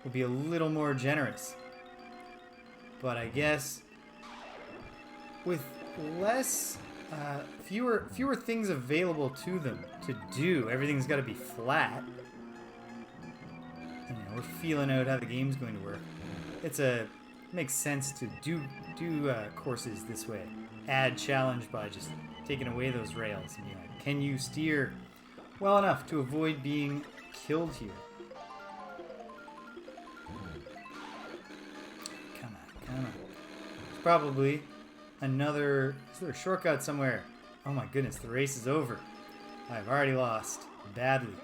will be a little more generous. But I guess with less, fewer things available to them to do, everything's got to be flat. And, you know, we're feeling out how the game's going to work. Makes sense to do courses this way. Add challenge by just taking away those rails. And be like, can you steer well enough to avoid being killed here? Come on. There's probably another... Is there a shortcut somewhere? Oh my goodness, the race is over. I've already lost badly.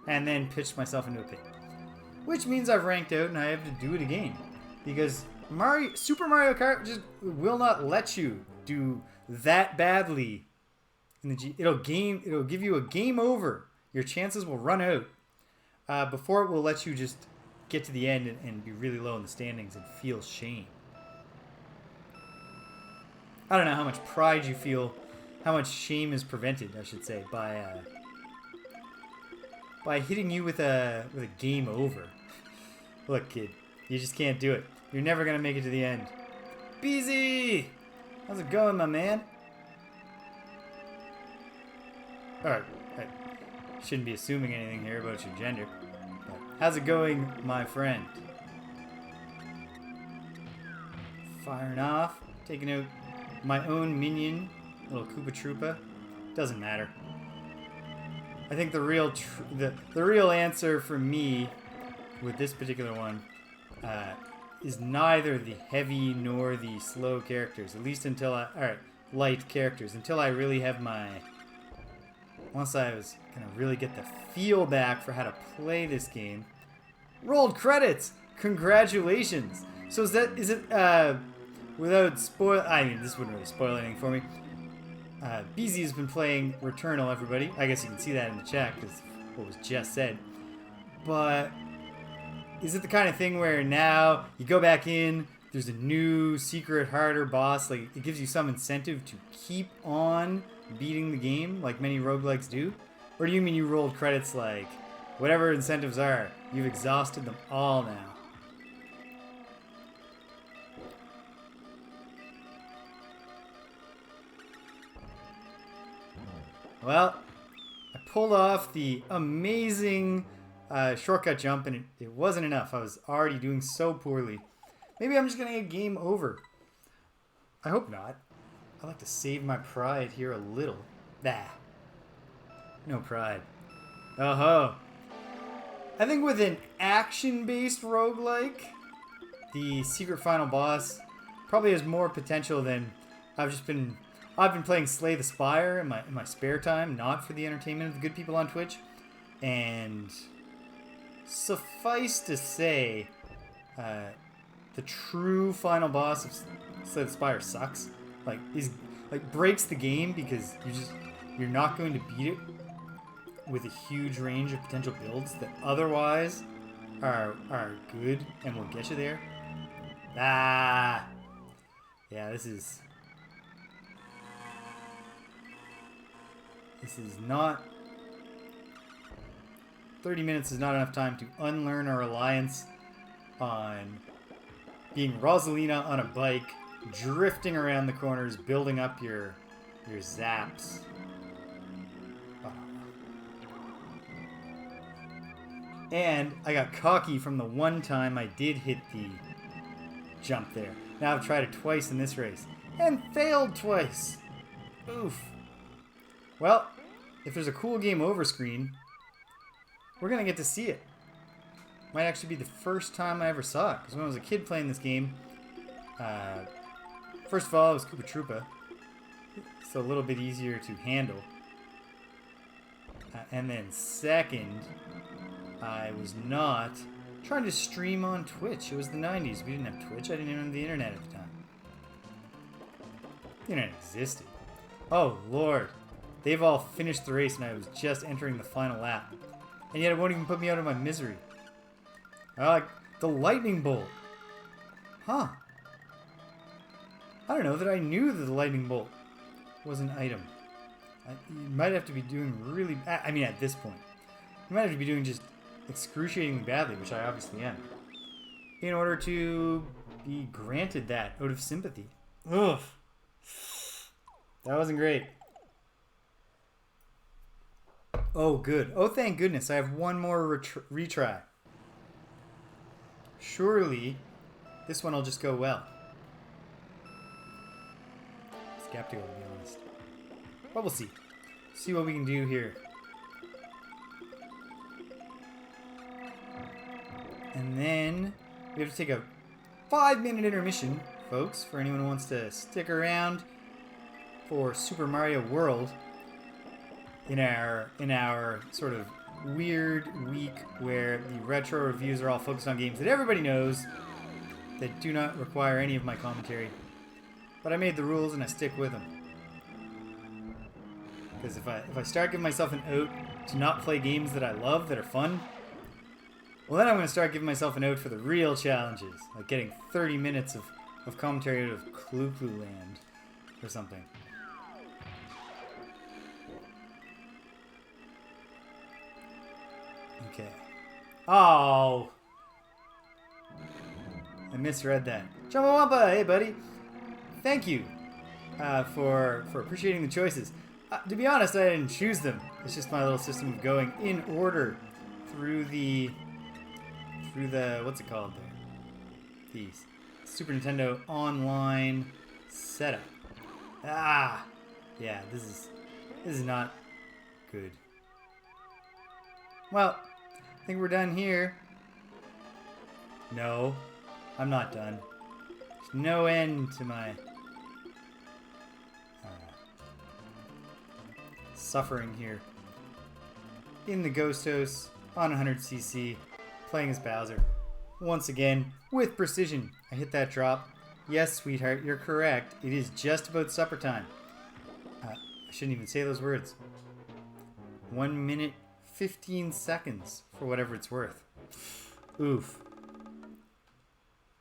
And then pitched myself into a pit. Which means I've ranked out and I have to do it again. Because Super Mario Kart just will not let you do that badly. It'll give you a game over. Your chances will run out before it will let you just get to the end and be really low in the standings and feel shame. I don't know how much pride you feel, how much shame is prevented, I should say, by hitting you with a game over. Look, kid, you just can't do it. You're never gonna make it to the end. BZ! How's it going, my man? Alright, I shouldn't be assuming anything here about your gender. But how's it going, my friend? Firing off, taking out my own minion, little Koopa Troopa. Doesn't matter. I think the real answer for me with this particular one is neither the heavy nor the slow characters. At least until light characters. Until I really have once I was gonna really get the feel back for how to play this game. Rolled credits! Congratulations! So is it without spoil? I mean, this wouldn't really spoil anything for me. BZ has been playing Returnal, everybody. I guess you can see that in the chat because what was just said. But is it the kind of thing where now you go back in, there's a new secret harder boss, like it gives you some incentive to keep on beating the game like many roguelikes do? Or do you mean you rolled credits like whatever incentives are, you've exhausted them all now? Well, I pulled off the amazing shortcut jump, and it wasn't enough. I was already doing so poorly. Maybe I'm just going to get game over. I hope not. I like to save my pride here a little. Nah. No pride. Oh-ho. I think with an action-based roguelike, the secret final boss probably has more potential than I've been playing Slay the Spire in my spare time, not for the entertainment of the good people on Twitch. And suffice to say, the true final boss of Slay the Spire sucks. Breaks the game because you're not going to beat it with a huge range of potential builds that otherwise are good and will get you there. Ah, yeah, this is not. 30 minutes is not enough time to unlearn our reliance on being Rosalina on a bike, drifting around the corners, building up your zaps. And I got cocky from the one time I did hit the jump there. Now I've tried it twice in this race and failed twice. Oof. Well, if there's a cool game over screen, we're going to get to see it. Might actually be the first time I ever saw it. Because when I was a kid playing this game, first of all, it was Koopa Troopa. So a little bit easier to handle. And then second, I was not trying to stream on Twitch. It was the 90s. We didn't have Twitch. I didn't even have the internet at the time. The internet existed. Oh, Lord. They've all finished the race and I was just entering the final lap. And yet it won't even put me out of my misery. The lightning bolt. Huh. I don't know that I knew that the lightning bolt was an item. You might have to be doing really... I mean, at this point. You might have to be doing just excruciatingly badly, which I obviously am, in order to be granted that out of sympathy. Ugh. That wasn't great. Oh, good. Oh, thank goodness. I have one more retry. Surely, this one will just go well. Skeptical, to be honest. But we'll see. See what we can do here. And then we have to take a 5-minute intermission, folks, for anyone who wants to stick around for Super Mario World in our sort of weird week where the retro reviews are all focused on games that everybody knows that do not require any of my commentary. But I made the rules and I stick with them. Because if I start giving myself an out to not play games that I love, that are fun, well, then I'm going to start giving myself an out for the real challenges, like getting 30 minutes of commentary out of Clue Land or something. Okay. Oh! I misread that. Chumbawampa, hey buddy! Thank you for appreciating the choices. To be honest, I didn't choose them. It's just my little system of going in order through the what's it called there? The Super Nintendo Online setup. Ah, yeah, this is not good. Well, I think we're done here. No, I'm not done. There's no end to my suffering here. In the Ghost House on 100cc, playing as Bowser. Once again, with precision. I hit that drop. Yes, sweetheart, you're correct. It is just about supper time. I shouldn't even say those words. 1 minute, 15 seconds, for whatever it's worth. Oof.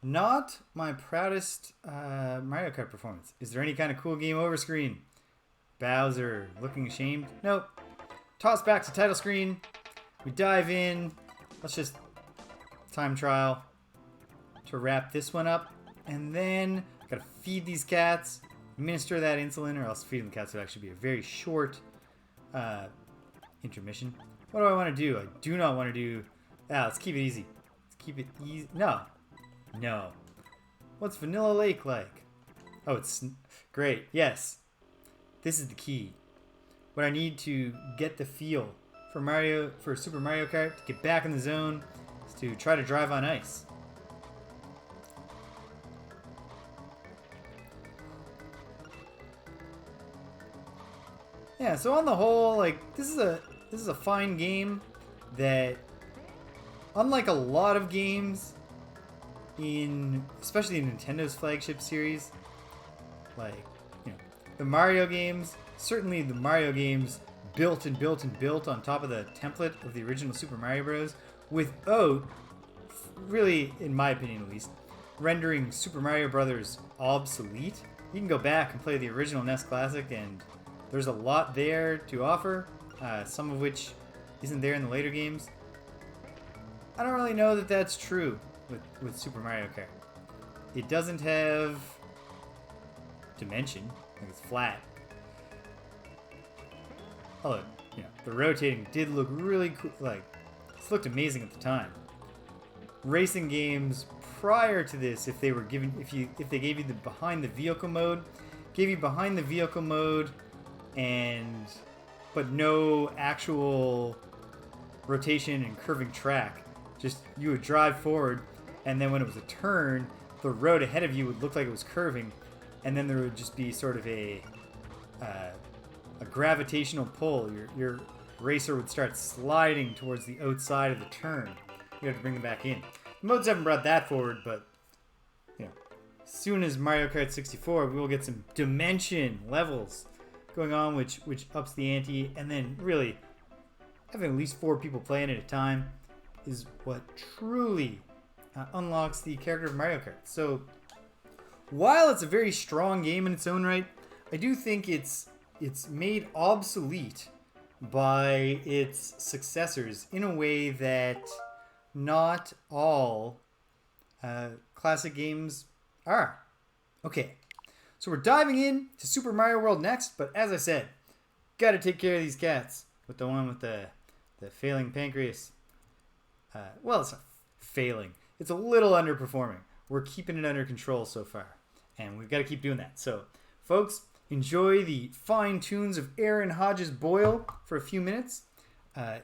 Not my proudest Mario Kart performance. Is there any kind of cool game over screen? Bowser looking ashamed? Nope. Toss back to title screen. We dive in. Let's just time trial to wrap this one up. And then gotta feed these cats, administer that insulin, or else feeding the cats would actually be a very short intermission. What do I want to do? I do not want to do... let's keep it easy. Let's keep it easy. No. No. What's Vanilla Lake like? Oh, it's great. Yes. This is the key. What I need to get the feel for Super Mario Kart, to get back in the zone, is to try to drive on ice. Yeah, so on the whole, like, this is a fine game that, unlike a lot of games especially in Nintendo's flagship series, like, you know, the Mario games, certainly the Mario games built and built and built on top of the template of the original Super Mario Bros. Without, really, in my opinion at least, rendering Super Mario Bros. Obsolete. You can go back and play the original NES Classic, and there's a lot there to offer, some of which isn't there in the later games. I don't really know that that's true with Super Mario Kart. It doesn't have dimension, like it's flat. Although, you know, the rotating did look really cool, like, it looked amazing at the time. Racing games prior to this, if they gave you the behind the vehicle mode, but no actual rotation and curving track. Just you would drive forward, and then when it was a turn, the road ahead of you would look like it was curving, and then there would just be sort of a gravitational pull. Your racer would start sliding towards the outside of the turn. You have to bring them back in. The modes haven't brought that forward, but you know, as soon as Mario Kart 64, we will get some dimension levels going on, which ups the ante, and then really having at least 4 people playing at a time is what truly unlocks the character of Mario Kart. So while it's a very strong game in its own right, I do think it's made obsolete by its successors in a way that not all classic games are. Okay, so we're diving in to Super Mario World next, but as I said, gotta take care of these cats. With the one with the failing pancreas. Well, it's not failing. It's a little underperforming. We're keeping it under control so far, and we've got to keep doing that. So, folks, enjoy the fine tunes of Aaron Hodges Boyle for a few minutes.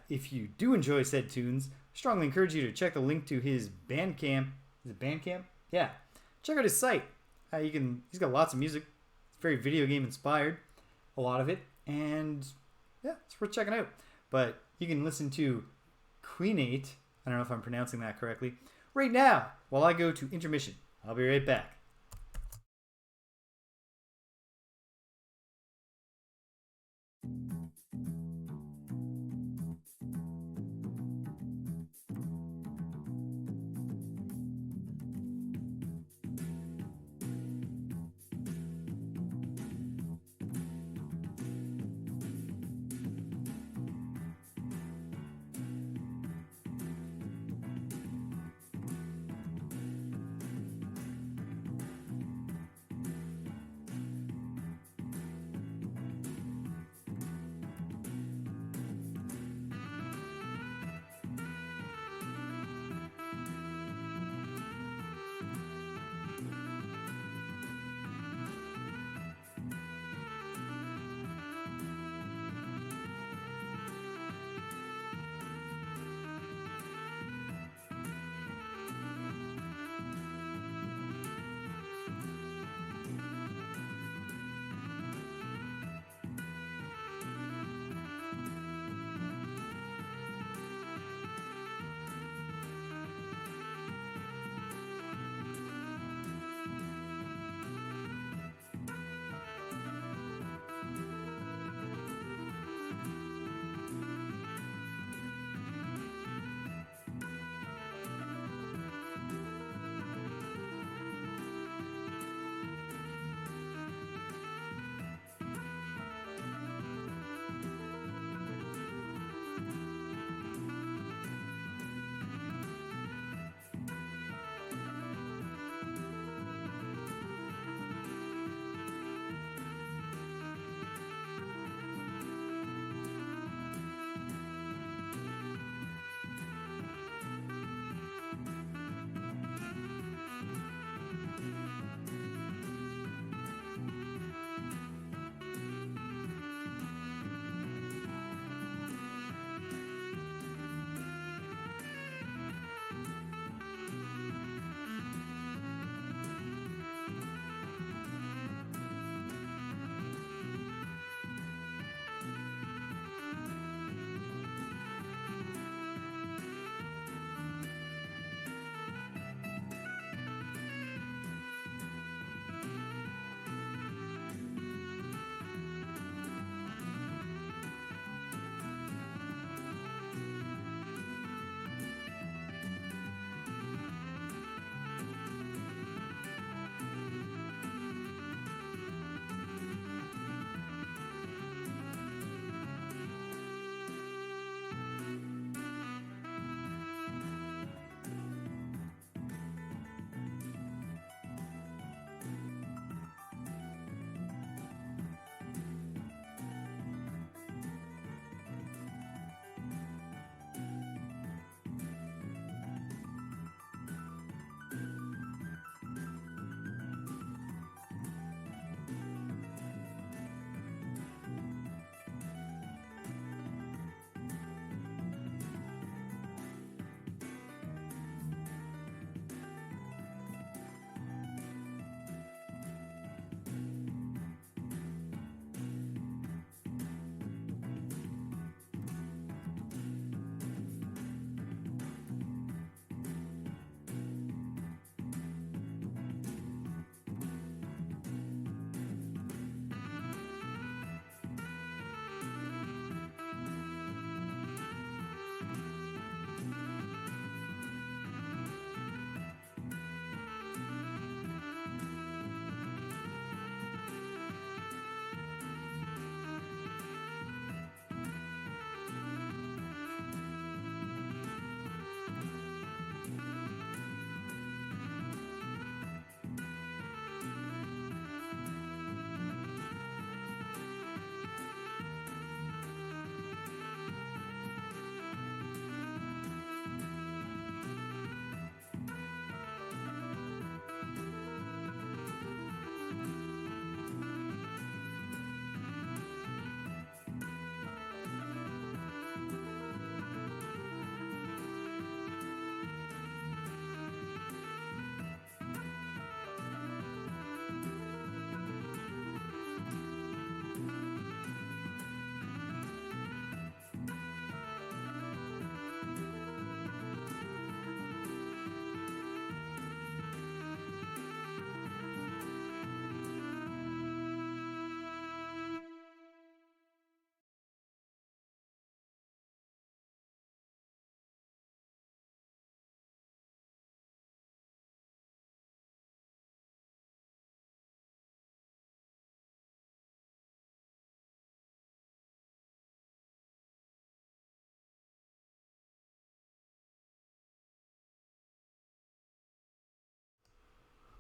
If you do enjoy said tunes, I strongly encourage you to check the link to his Bandcamp. Is it Bandcamp? Yeah. Check out his site. He's got lots of music. It's very video game inspired, a lot of it, and yeah, it's worth checking out. But you can listen to Queenate, I don't know if I'm pronouncing that correctly, right now while I go to intermission. I'll be right back.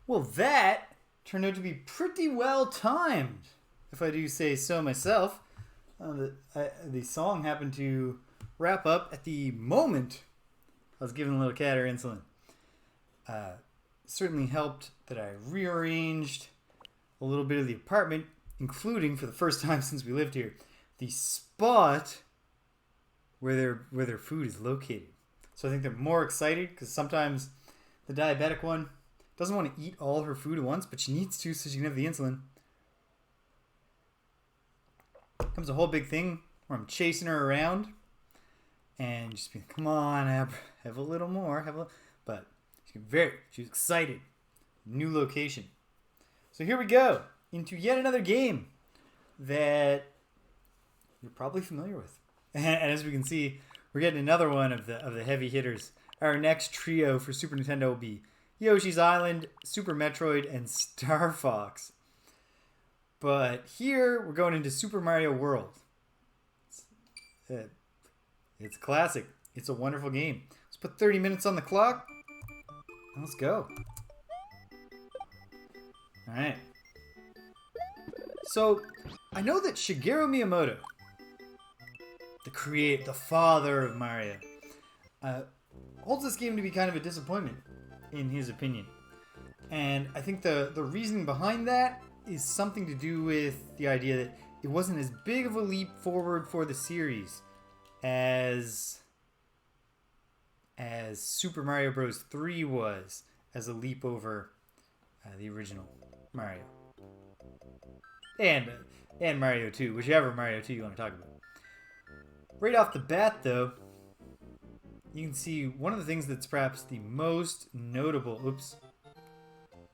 Well, that turned out to be pretty well timed, if I do say so myself. The song happened to wrap up at the moment I was giving the little cat her insulin. Certainly helped that I rearranged a little bit of the apartment, including, for the first time since we lived here, the spot where their food is located. So I think they're more excited because sometimes the diabetic one doesn't want to eat all her food at once, but she needs to so she can have the insulin. Comes a whole big thing where I'm chasing her around and just being, come on, have a little more, but she's excited. New location. So here we go into yet another game that you're probably familiar with. And as we can see, we're getting another one of the heavy hitters. Our next trio for Super Nintendo will be Yoshi's Island, Super Metroid, and Star Fox. But here we're going into Super Mario World. It's classic. It's a wonderful game. Let's put 30 minutes on the clock. Let's go. Alright. So, I know that Shigeru Miyamoto, the father of Mario, holds this game to be kind of a disappointment, in his opinion. And I think the reasoning behind that is something to do with the idea that it wasn't as big of a leap forward for the series as Super Mario Bros. 3 was as a leap over the original Mario. And Mario 2, whichever Mario 2 you want to talk about. Right off the bat, though, you can see one of the things that's perhaps the most notable... Oops.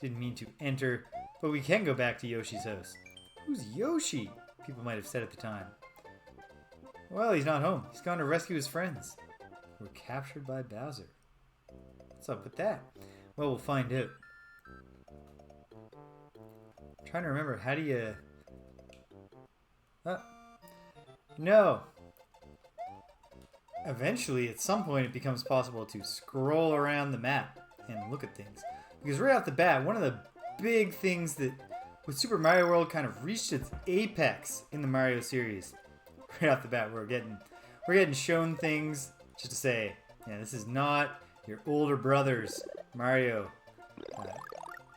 Didn't mean to enter, but we can go back to Yoshi's house. Who's Yoshi? People might have said at the time. Well, he's not home. He's gone to rescue his friends, who were captured by Bowser. What's up with that? Well, we'll find out. I'm trying to remember, how do you... No. Eventually, at some point, it becomes possible to scroll around the map and look at things. Because right off the bat, one of the big things that with Super Mario World kind of reached its apex in the Mario series. Right off the bat, we're getting shown things just to say, yeah, this is not your older brother's Mario.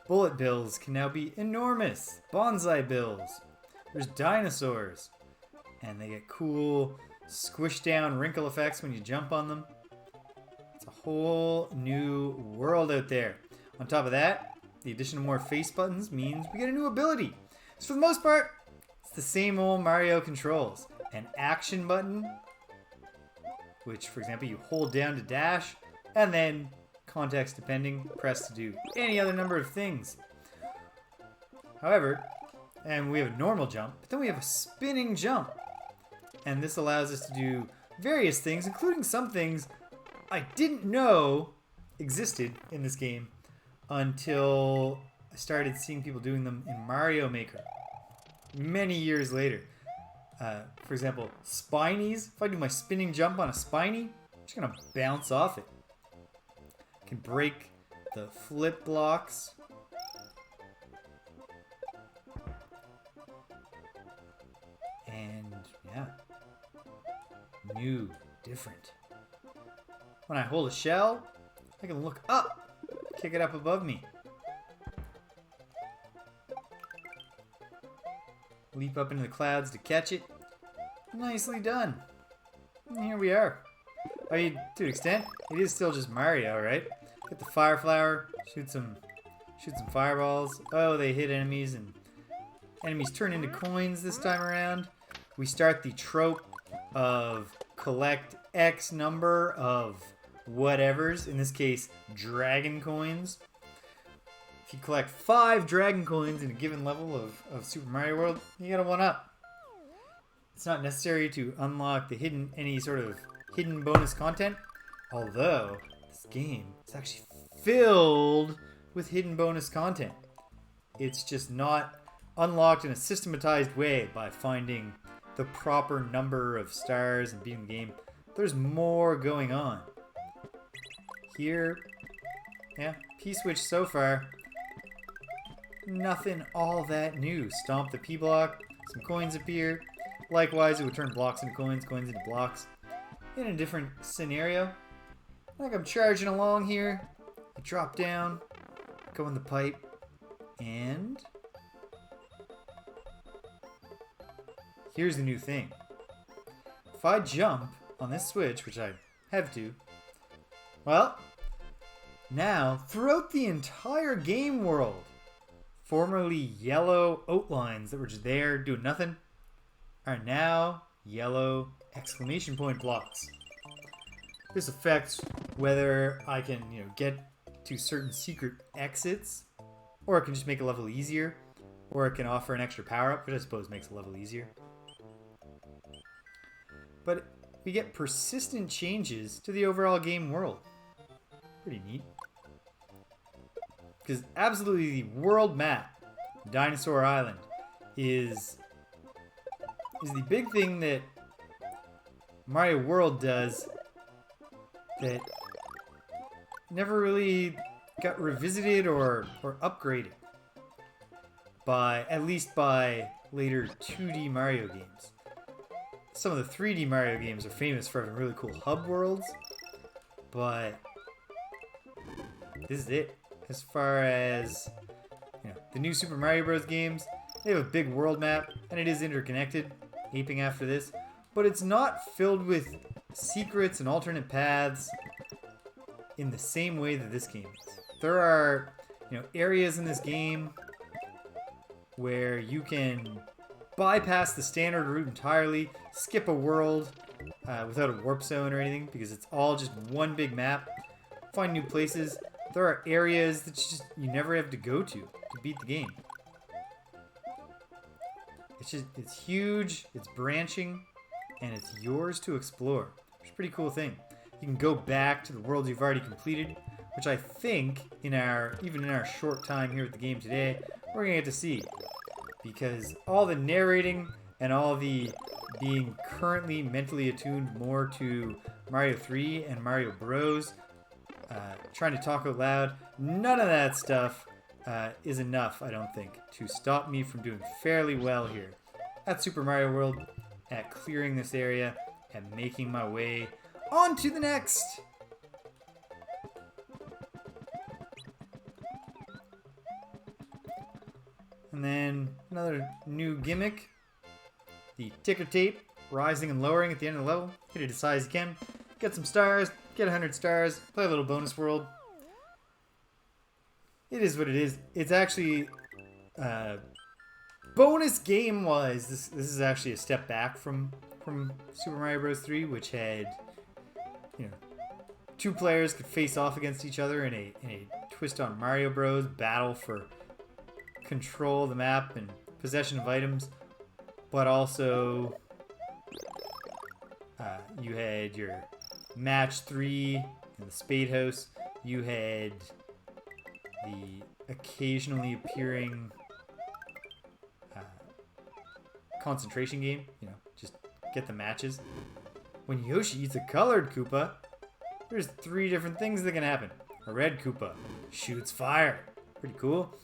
Bullet bills can now be enormous. Bonsai bills. There's dinosaurs. And they get cool squish down wrinkle effects when you jump on them. It's a whole new world out there. On top of that, the addition of more face buttons means we get a new ability. So for the most part, it's the same old Mario controls. An action button, which for example you hold down to dash, and then, context depending, press to do any other number of things. However, and we have a normal jump, but then we have a spinning jump. And this allows us to do various things, including some things I didn't know existed in this game until I started seeing people doing them in Mario Maker many years later. For example, Spinies. If I do my spinning jump on a Spiny, I'm just going to bounce off it. I can break the flip blocks. And yeah, new, different. When I hold a shell, I can look up, kick it up above me. Leap up into the clouds to catch it. Nicely done. And here we are. I mean, to an extent, it is still just Mario, right? Get the fire flower, shoot some fireballs. Oh, they hit enemies, and enemies turn into coins this time around. We start the trope of collect X number of whatevers, in this case, dragon coins. If you collect 5 dragon coins in a given level of Super Mario World, you got a 1-up. It's not necessary to unlock any sort of hidden bonus content, although this game is actually filled with hidden bonus content. It's just not unlocked in a systematized way by finding the proper number of stars and beating the game. There's more going on. Here, yeah, P-switch so far. nothing all that new. Stomp the P block, some coins appear. Likewise, it would turn blocks into coins, coins into blocks. In a different scenario. Like I'm charging along here. I drop down, go in the pipe, and here's the new thing. If I jump on this switch, which I have to, well, now throughout the entire game world, formerly yellow outlines that were just there doing nothing are now yellow exclamation point blocks. This affects whether I can, get to certain secret exits, or it can just make a level easier, or it can offer an extra power-up, which I suppose makes a level easier. But we get persistent changes to the overall game world. Pretty neat. Because absolutely the world map, Dinosaur Island, is the big thing that Mario World does that never really got revisited or upgraded at least by later 2D Mario games. Some of the 3D Mario games are famous for having really cool hub worlds, but this is it. As far as the new Super Mario Bros. Games, they have a big world map, and it is interconnected, aping after this, but it's not filled with secrets and alternate paths in the same way that this game is. There are, areas in this game where you can bypass the standard route entirely, skip a world without a warp zone or anything, because it's all just one big map. Find new places. There are areas that you never have to go to beat the game. It's huge, it's branching, and it's yours to explore. It's a pretty cool thing. You can go back to the worlds you've already completed, which I think even in our short time here at the game today, we're gonna get to see. Because all the narrating and all the being currently mentally attuned more to Mario 3 and Mario Bros, trying to talk out loud, none of that stuff is enough, I don't think, to stop me from doing fairly well here at Super Mario World, at clearing this area, and making my way on to the next. And then another new gimmick, the ticker tape, rising and lowering at the end of the level. Hit it as high as you can, get some stars, get 100 stars, play a little bonus world. It is what it is. It's actually, bonus game-wise, this is actually a step back from Super Mario Bros. 3, which had, two players could face off against each other in a twist on Mario Bros. Battle for control of the map and possession of items, but also you had your match 3 in the Spade House. You had the occasionally appearing concentration game, just get the matches. When Yoshi eats a colored Koopa, there's 3 different things that can happen. A red Koopa shoots fire. Pretty cool.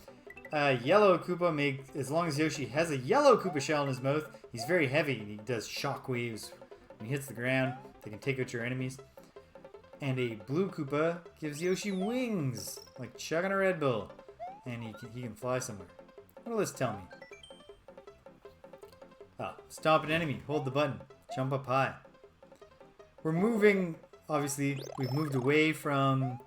Yellow Koopa as long as Yoshi has a yellow Koopa shell in his mouth, he's very heavy and he does shock waves when he hits the ground. They can take out your enemies. And a blue Koopa gives Yoshi wings, like chugging a Red Bull, and he can fly somewhere. What will this tell me? Stop an enemy, hold the button, jump up high. We're moving, obviously, we've moved away from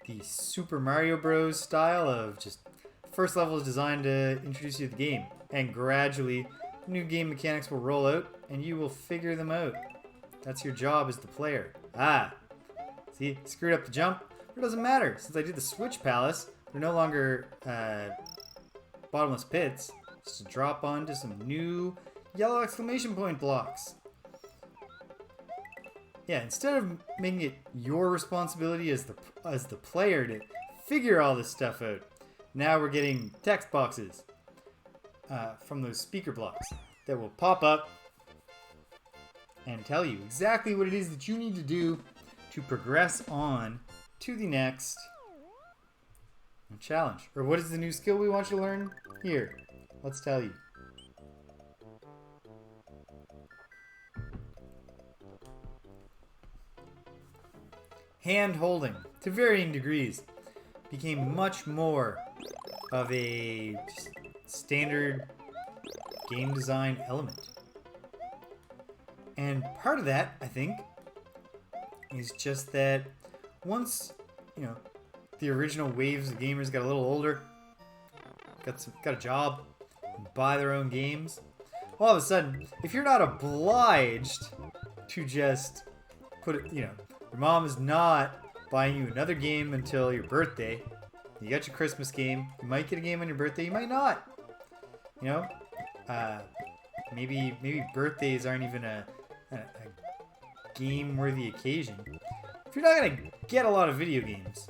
the Super Mario Bros. Style of just first level is designed to introduce you to the game, and gradually new game mechanics will roll out and you will figure them out. That's your job as the player. See, screwed up the jump. It doesn't matter. Since I did the Switch Palace, they're no longer bottomless pits. Just to drop onto some new yellow exclamation point blocks. Yeah, instead of making it your responsibility as the player to figure all this stuff out, now we're getting text boxes from those speaker blocks that will pop up and tell you exactly what it is that you need to do to progress on to the next A challenge. Or what is the new skill we want you to learn? Here, let's tell you. Hand holding, to varying degrees, became much more of a standard game design element. And part of that, I think, is just that once, the original waves of gamers got a little older, got a job, buy their own games, all of a sudden, if you're not obliged to just put it, your mom is not buying you another game until your birthday. You got your Christmas game. You might get a game on your birthday. You might not. Maybe birthdays aren't even a game-worthy occasion. If you're not gonna get a lot of video games,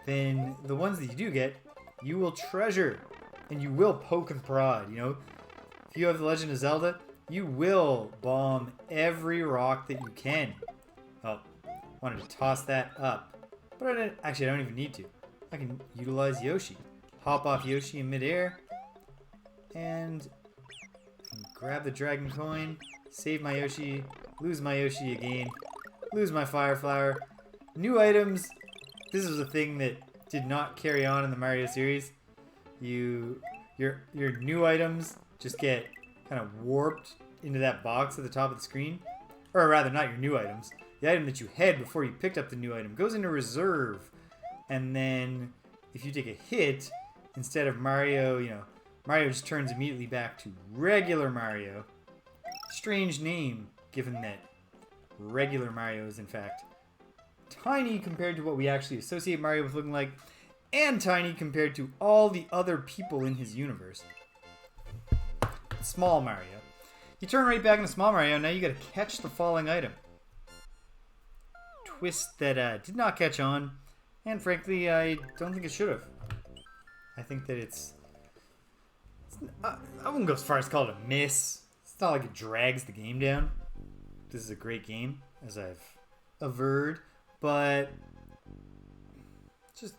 then the ones that you do get, you will treasure and you will poke and prod. If you have the Legend of Zelda, you will bomb every rock that you can. Oh, wanted to toss that up, but I don't even need to. I can utilize Yoshi. Hop off Yoshi in midair and grab the dragon coin, save my Yoshi, lose my Yoshi again, lose my fire flower. New items. This is a thing that did not carry on in the Mario series. Your new items just get kind of warped into that box at the top of the screen. Or rather, not your new items. The item that you had before you picked up the new item goes into reserve. And then if you take a hit, instead of Mario, Mario just turns immediately back to regular Mario. Strange name, given that regular Mario is in fact tiny compared to what we actually associate Mario with looking like, and tiny compared to all the other people in his universe. Small Mario. You turn right back into Small Mario, now you gotta catch the falling item. Twist that did not catch on, and frankly, I don't think it should have. I think that I wouldn't go as far as call it a miss. It's not like it drags the game down. This is a great game, as I've averred, but just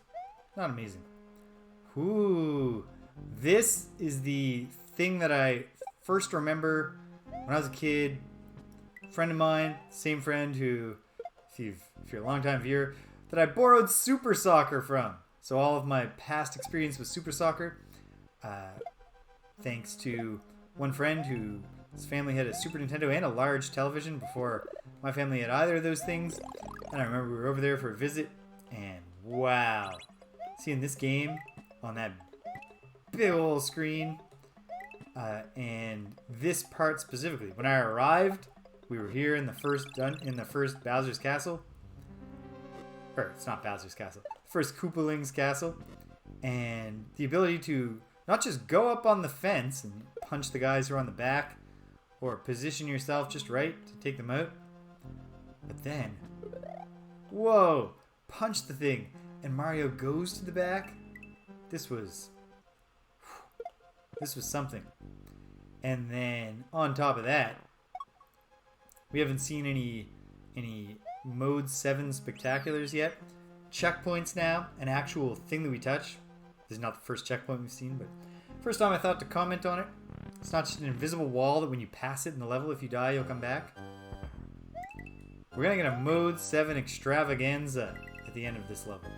not amazing. Ooh, this is the thing that I first remember when I was a kid. A friend of mine, same friend who, if you're a long-time viewer, that I borrowed Super Soccer from. So all of my past experience with Super Soccer, thanks to one friend whose family had a Super Nintendo and a large television before my family had either of those things. And I remember we were over there for a visit, and wow, seeing this game on that big old screen, and this part specifically. When I arrived, we were here in the first Bowser's Castle. Or it's not Bowser's Castle. First Koopaling's Castle, and the ability to not just go up on the fence and punch the guys who are on the back, or position yourself just right to take them out, but then, whoa, punch the thing, and Mario goes to the back. This was something. And then on top of that, we haven't seen any Mode 7 spectaculars yet. Checkpoints now, an actual thing that we touch. This is not the first checkpoint we've seen, but first time I thought to comment on it. It's not just an invisible wall that when you pass it in the level, if you die, you'll come back. We're gonna get a Mode 7 extravaganza at the end of this level.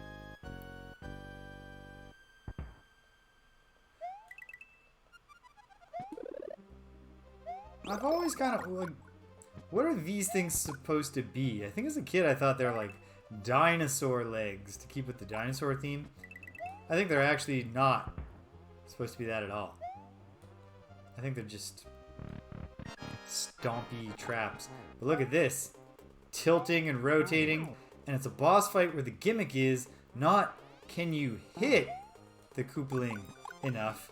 I've always kind of like, what are these things supposed to be? I think as a kid I thought they were like dinosaur legs to keep with the dinosaur theme. I think they're actually not supposed to be that at all. I think they're just stompy traps. But look at this. Tilting and rotating. And it's a boss fight where the gimmick is not can you hit the Koopaling enough.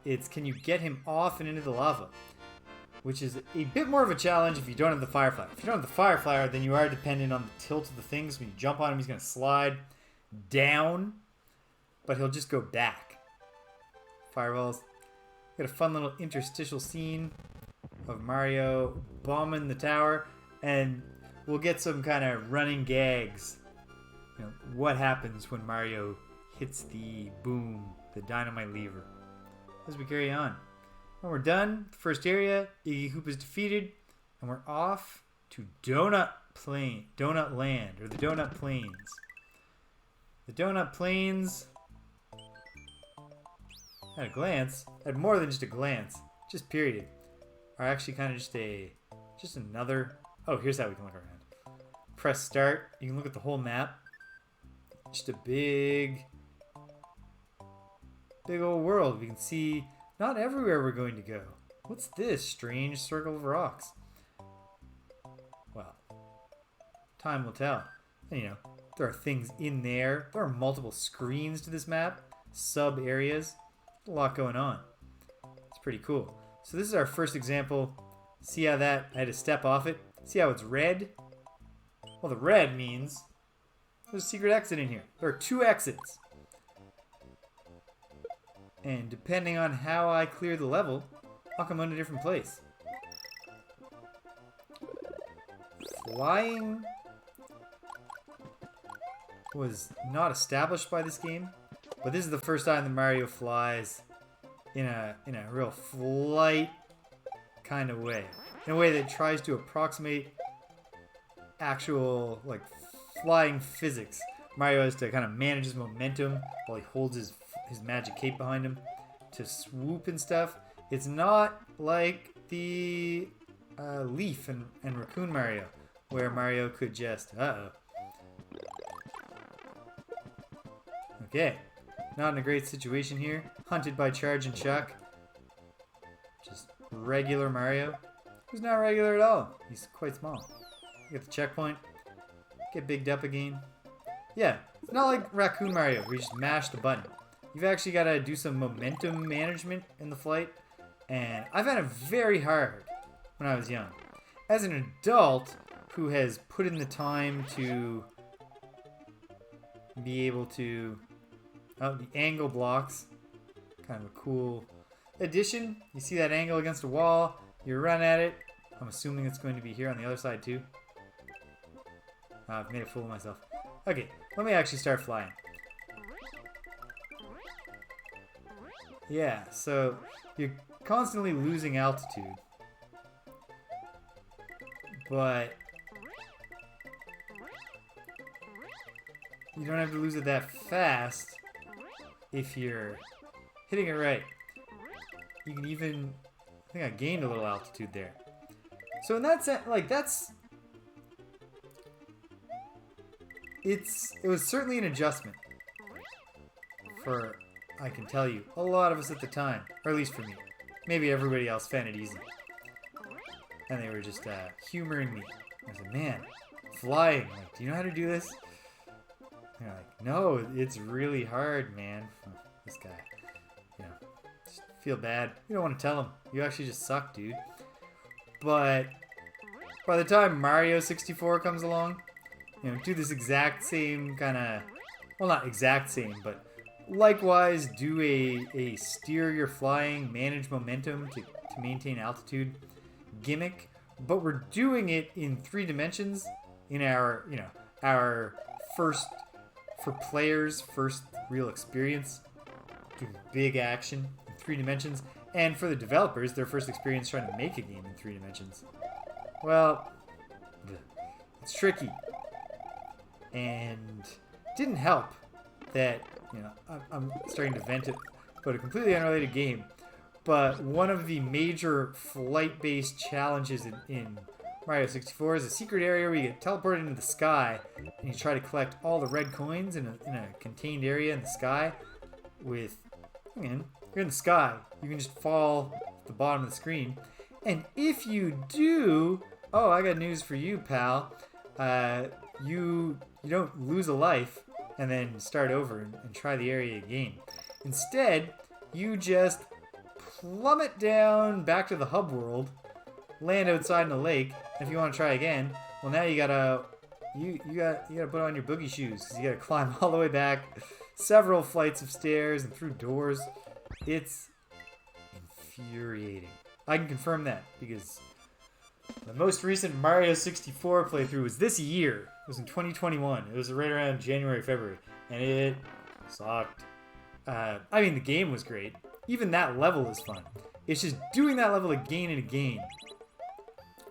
It's can you get him off and into the lava. Which is a bit more of a challenge if you don't have the Fire Flower. If you don't have the Fire Flower, then you are dependent on the tilt of the things. When you jump on him, he's going to slide down, but he'll just go back. Fireballs. Got a fun little interstitial scene of Mario bombing the tower, and we'll get some kind of running gags. what happens when Mario hits the boom, the dynamite lever. As we carry on. When we're done, the first area, Iggy Hoop is defeated, and we're off to Donut Land, or the Donut Plains. The Donut Plains, at a glance, at more than just a glance, just period, are actually kind of just another. Oh, here's how we can look around. Press start. You can look at the whole map. Just a big old world. We can see not everywhere we're going to go. What's this strange circle of rocks? Well, time will tell. And, there are things in there. There are multiple screens to this map, sub areas, a lot going on. It's pretty cool. So this is our first example. See how I had to step off it? See how it's red? Well, the red means there's a secret exit in here. There are 2 exits. And depending on how I clear the level, I'll come in a different place. Flying was not established by this game, but this is the first time that Mario flies in a real flight kind of way. In a way that tries to approximate actual, flying physics. Mario has to kind of manage his momentum while he holds his magic cape behind him to swoop and stuff. It's not like the Leaf and Raccoon Mario, where Mario could just... Okay, not in a great situation here. Hunted by Charge and Chuck. Just regular Mario. Who's not regular at all. He's quite small. Get the checkpoint. Get bigged up again. Yeah, it's not like Raccoon Mario where you just mash the button. You've actually got to do some momentum management in the flight. And I found it very hard when I was young. As an adult who has put in the time to be able to... Oh, the angle blocks. Kind of a cool addition. You see that angle against a wall. You run at it. I'm assuming it's going to be here on the other side too. I've made a fool of myself. Okay, let me actually start flying. Yeah, so you're constantly losing altitude. But you don't have to lose it that fast if you're hitting it right. You can even... I think I gained a little altitude there. So in that sense, it was certainly an adjustment for, I can tell you, a lot of us at the time, or at least for me. Maybe everybody else found it easy. And they were just humoring me. I said, man, flying, do you know how to do this? And they're like, no, it's really hard, man. This guy, just feel bad. You don't want to tell him. You actually just suck, dude. But by the time Mario 64 comes along, do this exact same kind of, well, not exact same, but likewise do a steer your flying, manage momentum to maintain altitude gimmick, but we're doing it in 3 dimensions in our, our first, for players, first real experience, doing big action in 3 dimensions, and for the developers, their first experience trying to make a game in 3 dimensions. Well, it's tricky. And didn't help that, I'm starting to vent it about a completely unrelated game, but one of the major flight-based challenges in Mario 64 is a secret area where you get teleported into the sky, and you try to collect all the red coins in a contained area in the sky with, you're in the sky, you can just fall at the bottom of the screen, and if you do, oh, I got news for you, pal, you don't lose a life and then start over and try the area again. Instead, you just plummet down back to the hub world, land outside in a lake, and if you want to try again, well, now you gotta put on your boogie shoes because you gotta climb all the way back several flights of stairs and through doors. It's infuriating. I can confirm that because the most recent Mario 64 playthrough was this year. It was in 2021. It was right around January, February, and it sucked. I mean, the game was great. Even that level is fun. It's just doing that level again and again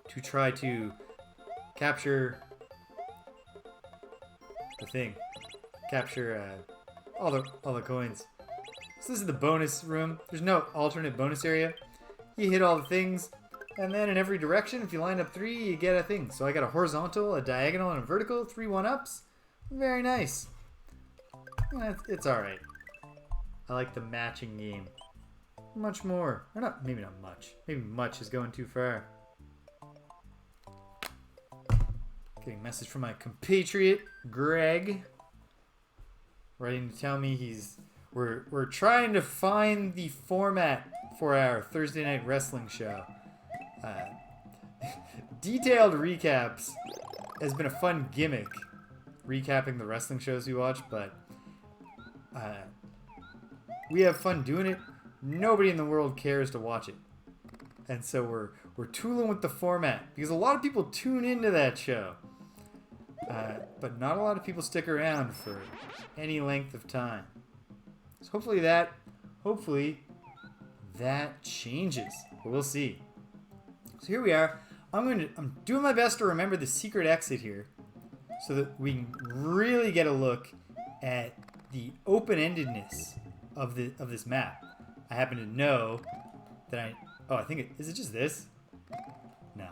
to try to capture the thing. Capture all the coins. So this is the bonus room. There's no alternate bonus area. You hit all the things, and then in every direction, if you line up 3, you get a thing. So I got a horizontal, a diagonal, and a vertical. 3 1-ups. Very nice. It's alright. I like the matching game. Much more. Or not, maybe not much. Maybe much is going too far. Getting a message from my compatriot, Greg. Writing to tell me we're trying to find the format for our Thursday night wrestling show. Detailed recaps has been a fun gimmick, recapping the wrestling shows we watch, but we have fun doing it. Nobody in the world cares to watch it, and so we're tooling with the format because a lot of people tune into that show, but not a lot of people stick around for any length of time. So hopefully that changes. But we'll see. So here we are. I'm doing my best to remember the secret exit here, so that we can really get a look at the open-endedness of this map. I happen to know that I think is it just this? No.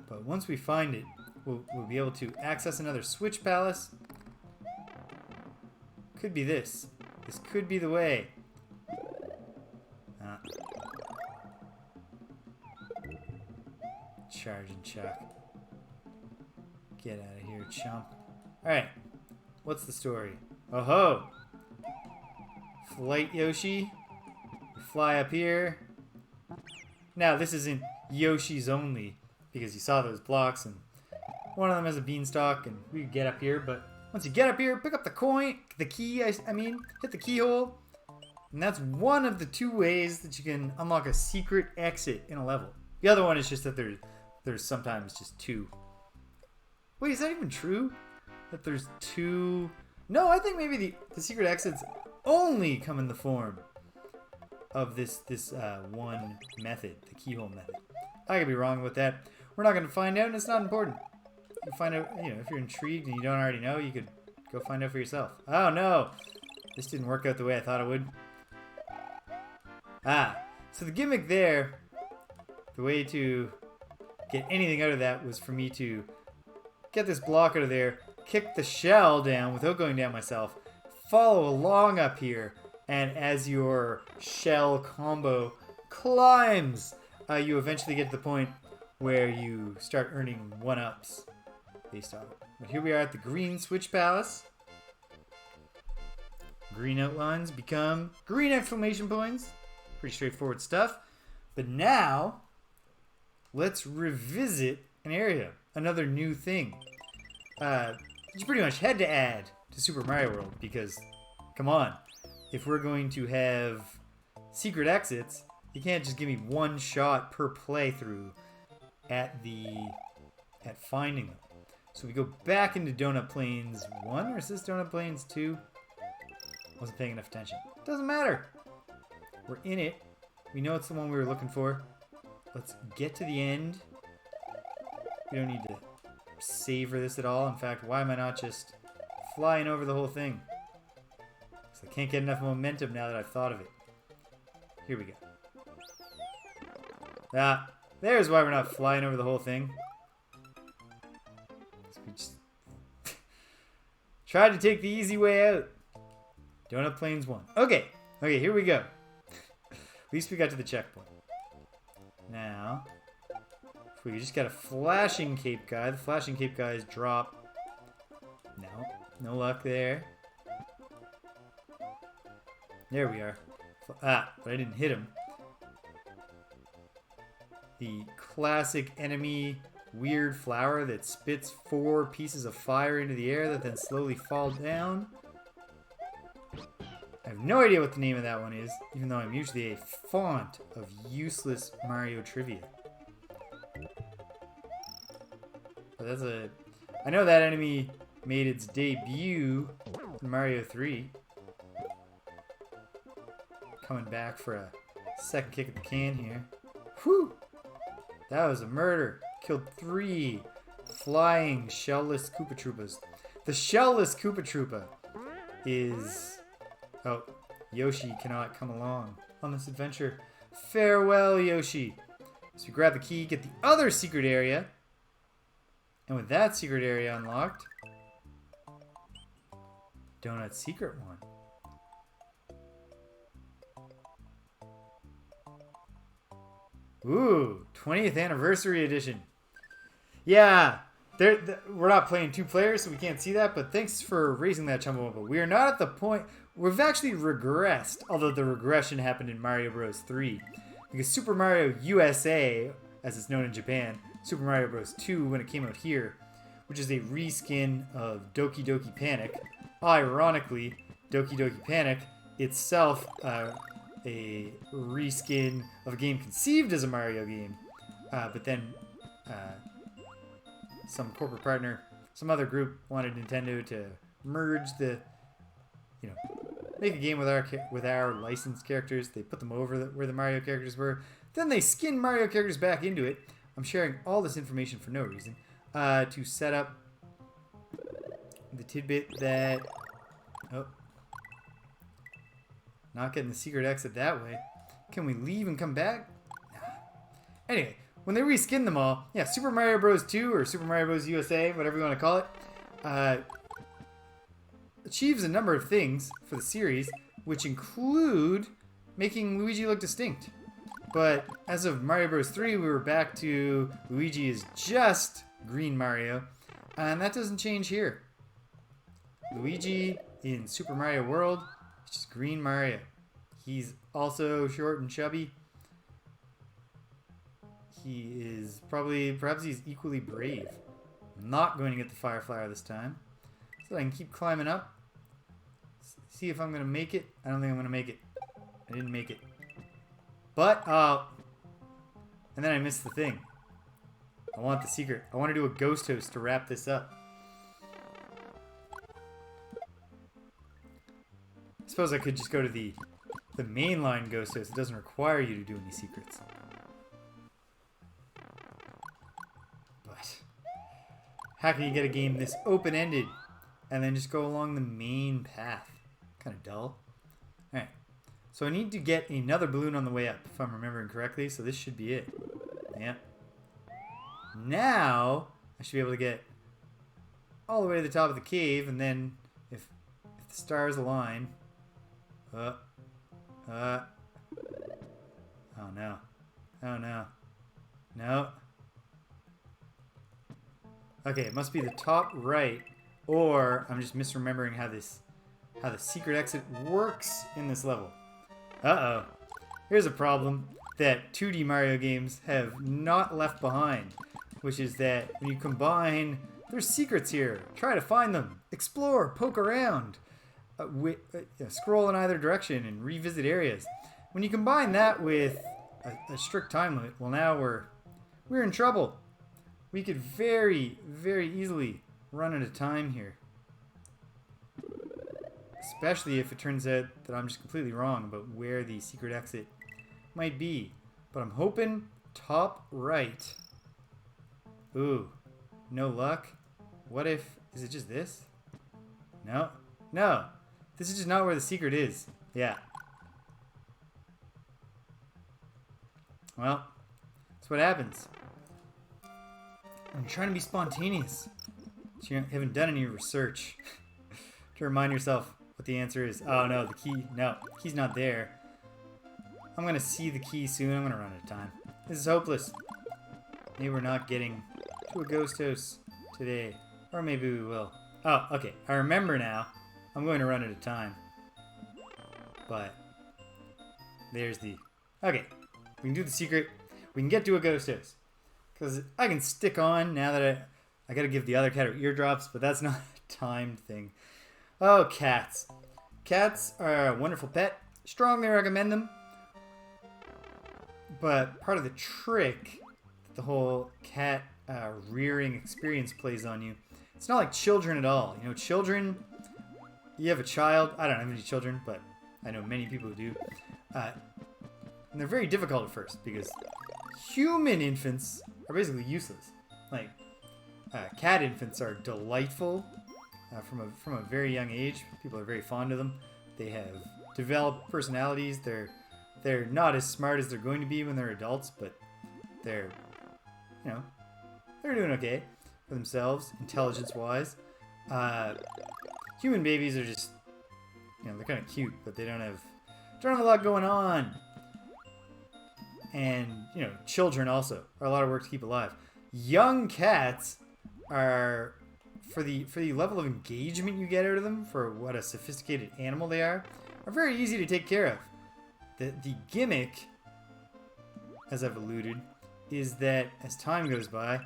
But once we find it, we'll be able to access another switch palace. Could be this. This could be the way. Charge and chuck. Get out of here, chump. Alright. What's the story? Oh ho! Flight Yoshi. We fly up here. Now, this isn't Yoshi's only, because you saw those blocks, and one of them has a beanstalk, and we can get up here, but once you get up here, pick up the coin, the key, I mean, hit the keyhole, and that's one of the 2 ways that you can unlock a secret exit in a level. The other one is just that there's sometimes just 2. Wait, is that even true? That there's 2... No, I think maybe the secret exits only come in the form of this one method, the keyhole method. I could be wrong with that. We're not going to find out, and it's not important. You find out, if you're intrigued and you don't already know, you could go find out for yourself. Oh no! This didn't work out the way I thought it would. So the gimmick there, the way to get anything out of that was for me to get this block out of there, kick the shell down without going down myself, follow along up here, and as your shell combo climbs, you eventually get to the point where you start earning 1-ups based on it. But here we are at the green switch palace. Green outlines become green exclamation points. Pretty straightforward stuff. But now, let's revisit an area. Another new thing. You pretty much had to add to Super Mario World because, come on, if we're going to have secret exits, you can't just give me 1 shot per playthrough at finding them. So we go back into Donut Plains 1, or is this Donut Plains 2? Wasn't paying enough attention. Doesn't matter. We're in it. We know it's the one we were looking for. Let's get to the end. We don't need to savor this at all. In fact, why am I not just flying over the whole thing? Because I can't get enough momentum now that I've thought of it. Here we go. There's why we're not flying over the whole thing. We just tried to take the easy way out. Donut Plains 1. Okay, here we go. At least we got to the checkpoint. Now, if we just got a flashing cape guy, the flashing cape guys drop. No luck there. There we are. But I didn't hit him. The classic enemy weird flower that spits 4 pieces of fire into the air that then slowly fall down. I have no idea what the name of that one is, even though I'm usually a font of useless Mario trivia. But that's a... I know that enemy made its debut in Mario 3. Coming back for a second kick at the can here. Whew! That was a murder. Killed 3 flying shellless Koopa Troopas. The shellless Koopa Troopa is... Oh, Yoshi cannot come along on this adventure. Farewell, Yoshi. So we grab the key, get the other secret area. And with that secret area unlocked... Donut secret one. Ooh, 20th anniversary edition. Yeah, we're not playing 2 players, so we can't see that, but thanks for raising that Chumbawamba. We are not at the point... We've actually regressed, although the regression happened in Mario Bros. 3. Because Super Mario USA, as it's known in Japan, Super Mario Bros. 2, when it came out here, which is a reskin of Doki Doki Panic. Ironically, Doki Doki Panic itself... a reskin of a game conceived as a Mario game, but then some corporate partner, some other group wanted Nintendo to merge the, make a game with our licensed characters. They put them over where the Mario characters were. Then they skinned Mario characters back into it. I'm sharing all this information for no reason, to set up the tidbit that... Oh. Not getting the secret exit that way. Can we leave and come back? Nah. Anyway, when they reskin them all, yeah, Super Mario Bros. 2 or Super Mario Bros. USA, whatever you want to call it, achieves a number of things for the series, which include making Luigi look distinct. But as of Mario Bros. 3, we were back to Luigi is just green Mario, and that doesn't change here. Luigi in Super Mario World, it's just green Mario. He's also short and chubby. He is perhaps he's equally brave. I'm not going to get the Fire Flower this time, so I can keep climbing up. See if I'm going to make it. I don't think I'm going to make it. I didn't make it. But, and then I missed the thing. I want the secret. I want to do a ghost host to wrap this up. I suppose I could just go to the mainline ghost host. It doesn't require you to do any secrets. But how can you get a game this open-ended and then just go along the main path? Kind of dull. Alright. So I need to get another balloon on the way up, if I'm remembering correctly. So this should be it. Yeah. Now I should be able to get all the way to the top of the cave, and then if the stars align... Oh no. Oh no. No. Okay, it must be the top right, or I'm just misremembering how the secret exit works in this level. Uh-oh. Here's a problem that 2D Mario games have not left behind, which is that when you combine... There's secrets here. Try to find them. Explore. Poke around. Scroll in either direction and revisit areas. When you combine that with a strict time limit, well, now we're in trouble. We could very, very easily run out of time here. Especially if it turns out that I'm just completely wrong about where the secret exit might be. But I'm hoping top right. Ooh, no luck. What if... Is it just this? No. No. This is just not where the secret is. Yeah. Well, that's what happens. I'm trying to be spontaneous. So you haven't done any research to remind yourself what the answer is. Oh no, the key. No, the key's not there. I'm going to see the key soon. I'm going to run out of time. This is hopeless. Maybe we're not getting to a ghost house today. Or maybe we will. Oh, okay. I remember now. I'm going to run out of time. But there's the... Okay. We can do the secret. We can get to a ghost house. Because I can stick on now that I got to give the other cat her eardrops, but that's not a timed thing. Oh, cats. Cats are a wonderful pet. Strongly recommend them. But part of the trick, the whole cat rearing experience plays on you. It's not like children at all. You know, children, you have a child. I don't have any children, but I know many people who do. And they're very difficult at first because human infants are basically useless. Like, cat infants are delightful from a very young age. People are very fond of them. They have developed personalities. They're not as smart as they're going to be when they're adults, but they're, you know, they're doing okay for themselves, intelligence-wise. Human babies are just, you know, they're kind of cute, but they don't have a lot going on. And, you know, children also are a lot of work to keep alive. Young cats are, for the level of engagement you get out of them, for what a sophisticated animal they are very easy to take care of. The gimmick, as I've alluded, is that as time goes by,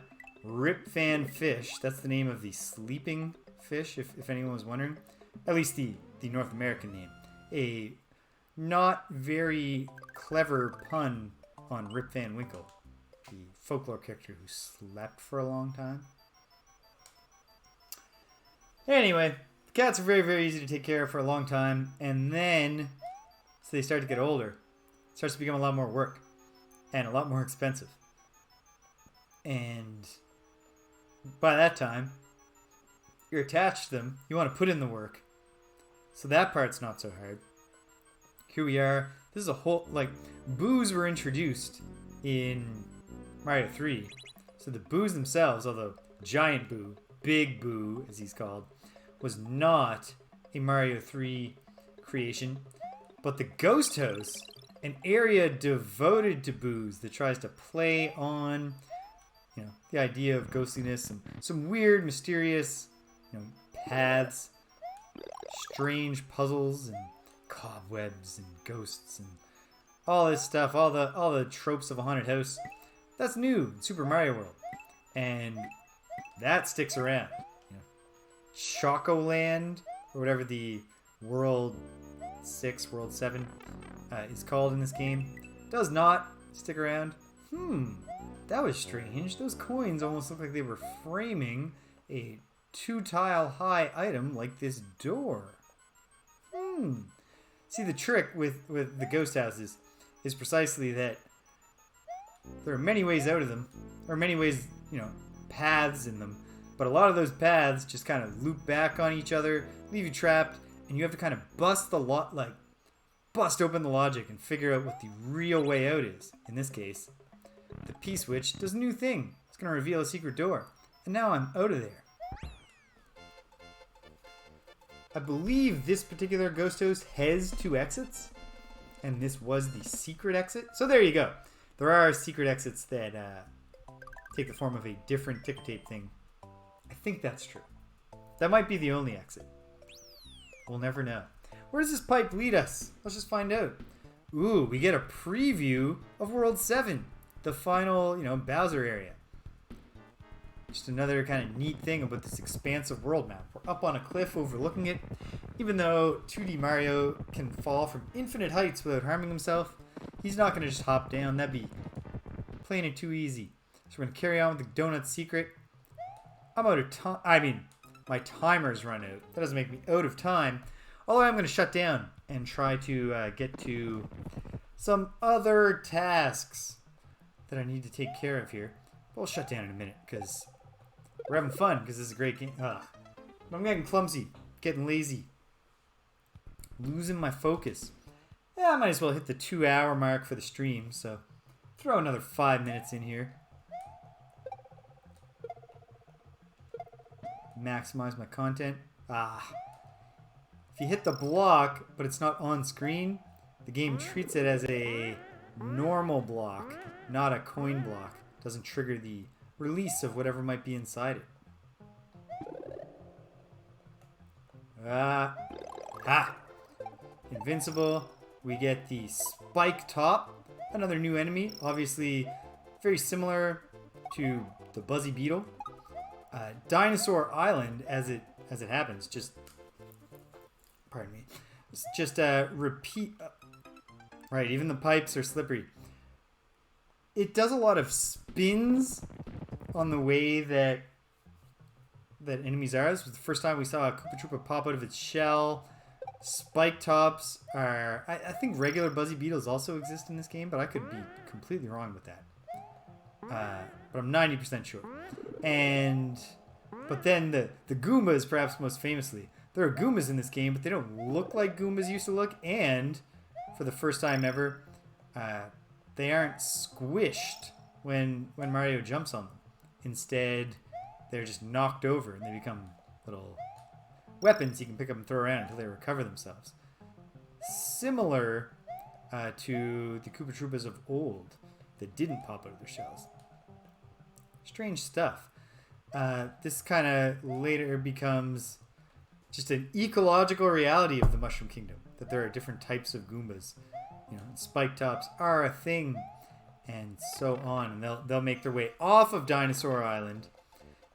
Rip Van Fish, that's the name of the sleeping fish, if anyone was wondering, at least the North American name, a not very clever pun on Rip Van Winkle, the folklore character who slept for a long time. Anyway, cats are very, very easy to take care of for a long time, and then, so they start to get older, it starts to become a lot more work, and a lot more expensive. And by that time, you're attached to them, you want to put in the work, so that part's not so hard. Here we are, this is a whole, like, boos were introduced in Mario 3, so the boos themselves, although Giant Boo, Big Boo as he's called, was not a Mario 3 creation, but the Ghost House, an area devoted to boos that tries to play on, you know, the idea of ghostliness and some weird, mysterious, you know, paths, strange puzzles and cobwebs and ghosts and all this stuff, all the tropes of a haunted house. That's new in Super Mario World, and that sticks around. You know, Chocoland, or whatever the World 6, World 7 is called in this game, does not stick around. That was strange. Those coins almost look like they were framing a 2-tile high item like this door. See, the trick with the ghost houses is precisely that there are many ways out of them, or many ways, you know, paths in them, but a lot of those paths just kind of loop back on each other, leave you trapped, and you have to kind of bust open the logic and figure out what the real way out is. In this case, the P-switch does a new thing. It's going to reveal a secret door, and now I'm out of there. I believe this particular ghost house has 2 exits, and this was the secret exit. So there you go. There are secret exits that take the form of a different ticker tape thing. I think that's true. That might be the only exit. We'll never know. Where does this pipe lead us? Let's just find out. Ooh, we get a preview of World 7, the final, you know, Bowser area. Just another kind of neat thing about this expansive world map. We're up on a cliff overlooking it. Even though 2D Mario can fall from infinite heights without harming himself, he's not going to just hop down. That'd be playing it too easy. So we're going to carry on with the donut secret. I'm out of time. I mean, my timer's run out. That doesn't make me out of time. Although I'm going to shut down and try to get to some other tasks that I need to take care of here. But we'll shut down in a minute because we're having fun, because this is a great game. I'm getting clumsy, getting lazy, losing my focus. Yeah, I might as well hit the 2-hour mark for the stream, so throw another 5 minutes in here. Maximize my content. If you hit the block, but it's not on screen, the game treats it as a normal block, not a coin block. It doesn't trigger the release of whatever might be inside it. Invincible. We get the Spike Top, another new enemy, obviously very similar to the Buzzy Beetle. Dinosaur Island, as it happens, just pardon me, it's just repeat. Right, even the pipes are slippery. It does a lot of spins on the way that enemies are. This was the first time we saw a Koopa Troopa pop out of its shell. Spike tops are... I think regular Buzzy Beetles also exist in this game, but I could be completely wrong with that. But I'm 90% sure. But then the Goombas, perhaps most famously. There are Goombas in this game, but they don't look like Goombas used to look. And, for the first time ever, they aren't squished when Mario jumps on them. Instead, they're just knocked over and they become little weapons you can pick up and throw around until they recover themselves. Similar to the Koopa Troopas of old that didn't pop out of their shells. Strange stuff. This kind of later becomes just an ecological reality of the Mushroom Kingdom, that there are different types of Goombas. You know, spike tops are a thing, and so on. And they'll make their way off of Dinosaur Island,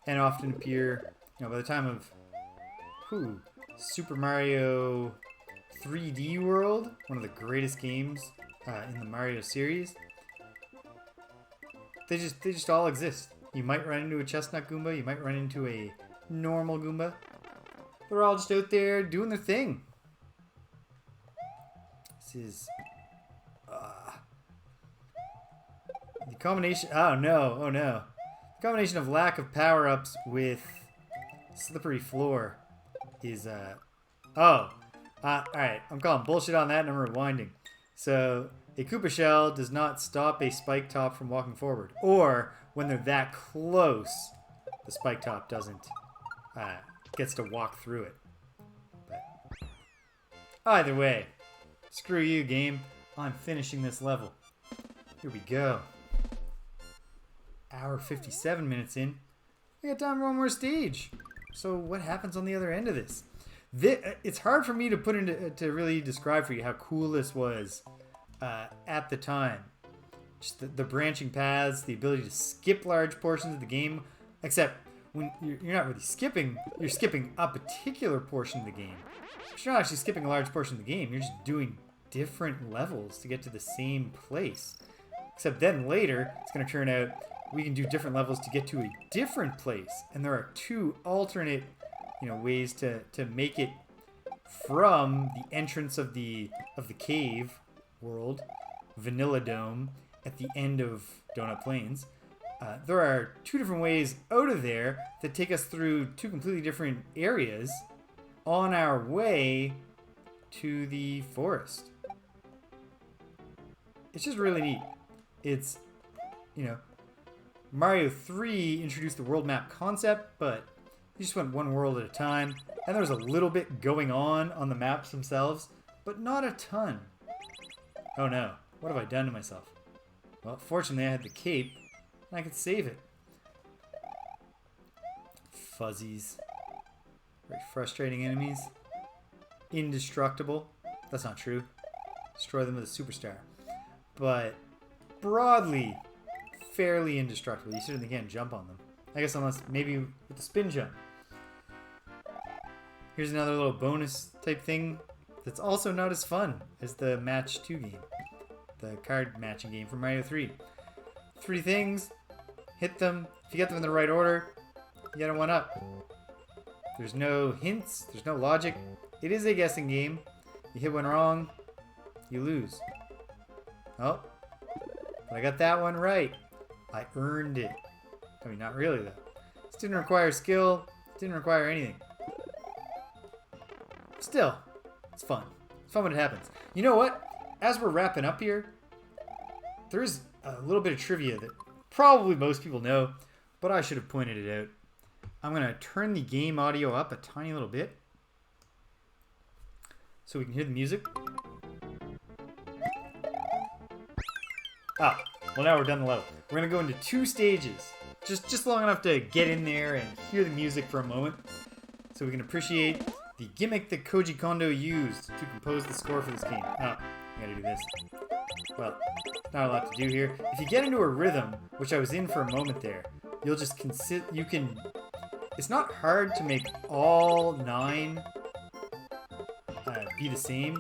and often appear, you know, by the time of Super Mario 3D World, one of the greatest games in the Mario series. They just all exist. You might run into a chestnut Goomba, you might run into a normal Goomba. They're all just out there doing their thing. This is the combination. Oh no! The combination of lack of power-ups with slippery floor is alright, I'm calling bullshit on that and I'm rewinding. So a Koopa shell does not stop a spike top from walking forward, or when they're that close, the spike top doesn't gets to walk through it. But either way, screw you, game. I'm finishing this level. Here we go. Hour 57 minutes in. We got time for one more stage. So what happens on the other end of this? It's hard for me to put into to really describe for you how cool this was at the time. Just the branching paths, the ability to skip large portions of the game, except when you're not really skipping, you're skipping a particular portion of the game. But you're not actually skipping a large portion of the game, you're just doing different levels to get to the same place. Except then later, it's going to turn out we can do different levels to get to a different place. And there are two alternate, ways to make it from the entrance of the cave world, Vanilla Dome, at the end of Donut Plains. There are two different ways out of there that take us through two completely different areas on our way to the forest. It's just really neat. It's, Mario 3 introduced the world map concept, but you just went one world at a time, and there was a little bit going on the maps themselves, but not a ton. Oh no, what have I done to myself? Well, fortunately I had the cape, and I could save it. Fuzzies. Very frustrating enemies. Indestructible. That's not true. Destroy them with a superstar. But broadly, fairly indestructible. You certainly can't jump on them. I guess unless maybe with the spin jump. Here's another little bonus type thing that's also not as fun as the Match 2 game. The card matching game from Mario 3. 3 things, hit them. If you get them in the right order, you get a 1-up. There's no hints, there's no logic. It is a guessing game. You hit one wrong, you lose. Oh, but I got that one right. I earned it. I mean, not really though. This didn't require skill, didn't require anything. Still, it's fun. It's fun when it happens. You know what? As we're wrapping up here, there's a little bit of trivia that probably most people know, but I should have pointed it out. I'm going to turn the game audio up a tiny little bit so we can hear the music. Ah, well now we're done the level. We're going to go into 2 stages, just long enough to get in there and hear the music for a moment so we can appreciate the gimmick that Koji Kondo used to compose the score for this game. Oh, I gotta do this. Well, not a lot to do here. If you get into a rhythm, which I was in for a moment there, you'll just it's not hard to make all 9 be the same.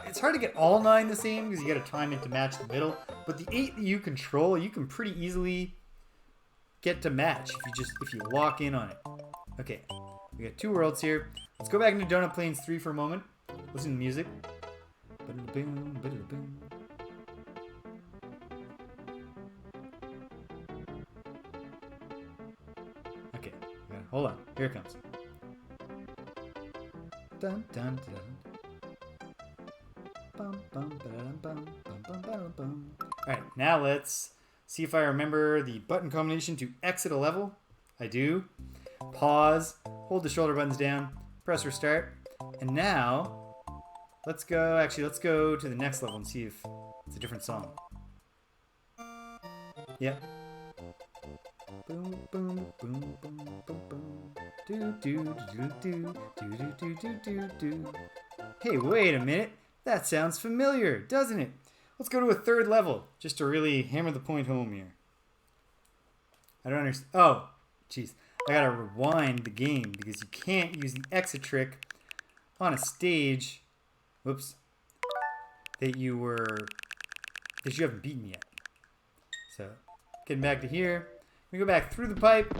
It's hard to get all 9 the same because you gotta time it to match the middle, but the 8 that you control, you can pretty easily get to match if you lock in on it. Okay, we got 2 worlds here. Let's go back into Donut Plains 3 for a moment. Listen to the music. Okay, hold on. Here it comes. Dun, dun, dun. Alright, now let's see if I remember the button combination to exit a level. I do. Pause, hold the shoulder buttons down, press restart, and now let's go to the next level and see if it's a different song. Yep. Boom, boom, boom, boom, boom, boom. Do, do, do, do, do, do, do, do, do, do. Hey, wait a minute. That sounds familiar, doesn't it? Let's go to a 3rd level, just to really hammer the point home here. I don't understand. Oh, jeez. I gotta rewind the game because you can't use the exit trick on a stage, whoops, that you haven't beaten yet. So, getting back to here, we go back through the pipe,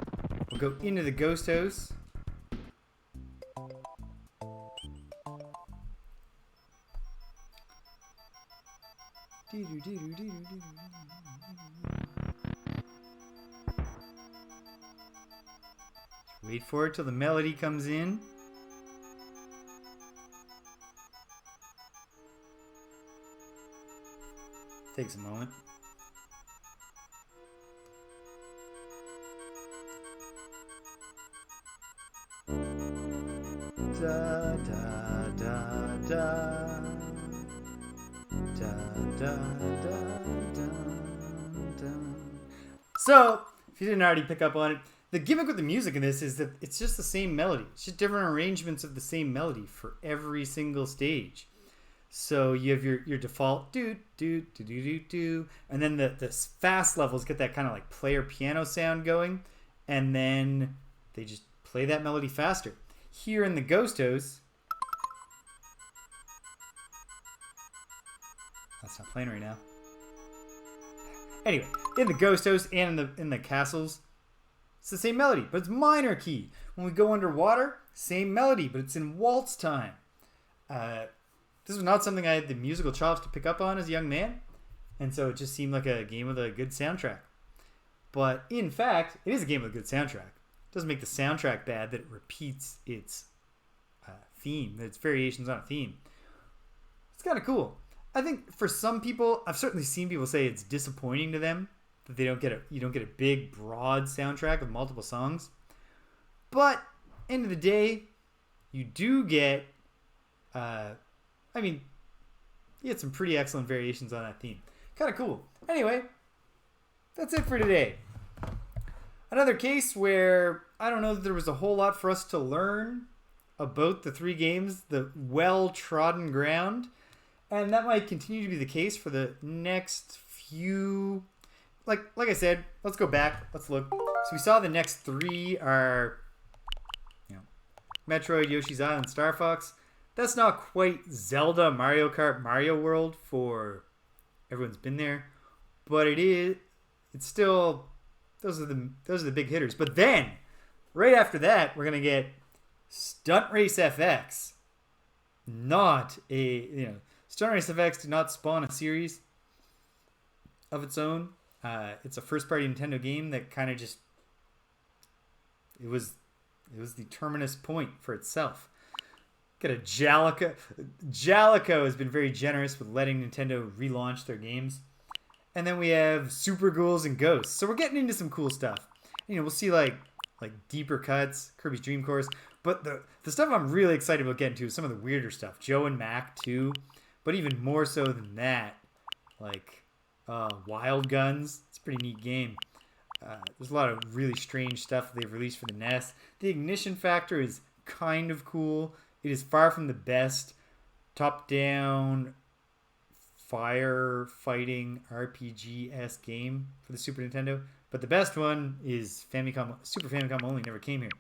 we'll go into the ghost house. Wait for it till the melody comes in. Takes a moment. Da da da da. Da, da, da, da, da. So, if you didn't already pick up on it, the gimmick with the music in this is that it's just the same melody. It's just different arrangements of the same melody for every single stage. So you have your default do do do do do do, and then the fast levels get that kind of like player piano sound going, and then they just play that melody faster. Here in the Ghost House, that's not playing right now. Anyway, in the Ghost House and in the castles, it's the same melody, but it's minor key. When we go underwater, same melody, but it's in waltz time. This was not something I had the musical chops to pick up on as a young man, and so it just seemed like a game with a good soundtrack. But in fact, it is a game with a good soundtrack. It doesn't make the soundtrack bad that it repeats its theme, its variations on a theme. It's kind of cool. I think for some people, I've certainly seen people say it's disappointing to them that you don't get a big, broad soundtrack of multiple songs. But end of the day, you do get, you get some pretty excellent variations on that theme. Kind of cool. Anyway, that's it for today. Another case where I don't know that there was a whole lot for us to learn about the 3 games, the well-trodden ground. And that might continue to be the case for the next few. Like I said, let's go back. Let's look. So we saw the next 3 are, Metroid, Yoshi's Island, Star Fox. That's not quite Zelda, Mario Kart, Mario World for everyone's been there, but it is. It's still. Those are the big hitters. But then, right after that, we're gonna get Stunt Race FX. Not a Stunt Race FX did not spawn a series of its own. It's a first-party Nintendo game that kind of just it was the terminus point for itself. Got a Jalico. Jalico has been very generous with letting Nintendo relaunch their games. And then we have Super Ghouls and Ghosts. So we're getting into some cool stuff. We'll see like deeper cuts, Kirby's Dream Course. But the stuff I'm really excited about getting to is some of the weirder stuff. Joe and Mac too. But even more so than that, like Wild Guns. It's a pretty neat game. There's a lot of really strange stuff they've released for the NES. The Ignition Factor is kind of cool. It is far from the best top-down firefighting RPG-esque game for the Super Nintendo. But the best one is Super Famicom only, never came here.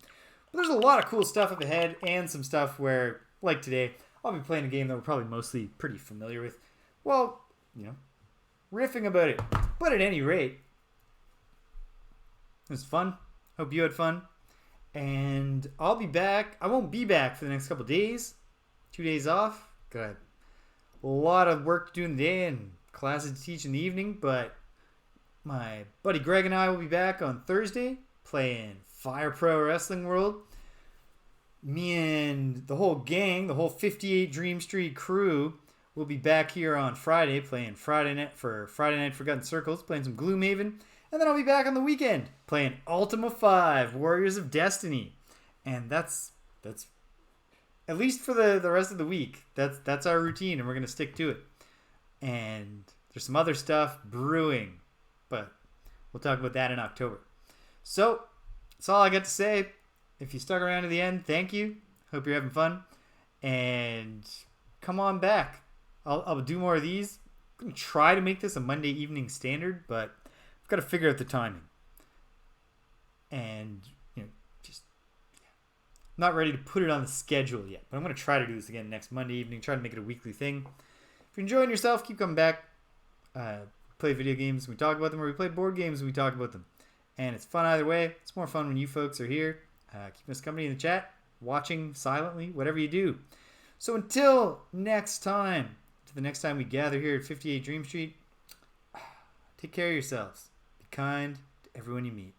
But there's a lot of cool stuff up ahead and some stuff where, like today, I'll be playing a game that we're probably mostly pretty familiar with. Well, riffing about it. But at any rate, It was fun. Hope you had fun. And I'll be back. I won't be back for the next couple days. 2 days off. Got a lot of work to do in the day and classes to teach in the evening. But my buddy Greg and I will be back on Thursday playing Fire Pro Wrestling World. Me and the whole gang, the whole 58 Dream Street crew, will be back here on Friday playing Friday Night Forgotten Circles, playing some Gloomhaven. And then I'll be back on the weekend playing Ultima 5, Warriors of Destiny. And that's at least for the rest of the week. That's our routine, and we're going to stick to it. And there's some other stuff brewing, but we'll talk about that in October. So, that's all I got to say. If you stuck around to the end, thank you. Hope you're having fun. And come on back. I'll do more of these. I'm going to try to make this a Monday evening standard, but I've got to figure out the timing. And, just not ready to put it on the schedule yet. But I'm going to try to do this again next Monday evening. Try to make it a weekly thing. If you're enjoying yourself, keep coming back. Play video games, we talk about them, or we play board games, and we talk about them. And it's fun either way. It's more fun when you folks are here. Keep us company in the chat, watching silently, whatever you do. So until next time, to the next time we gather here at 58 Dream Street, take care of yourselves. Be kind to everyone you meet.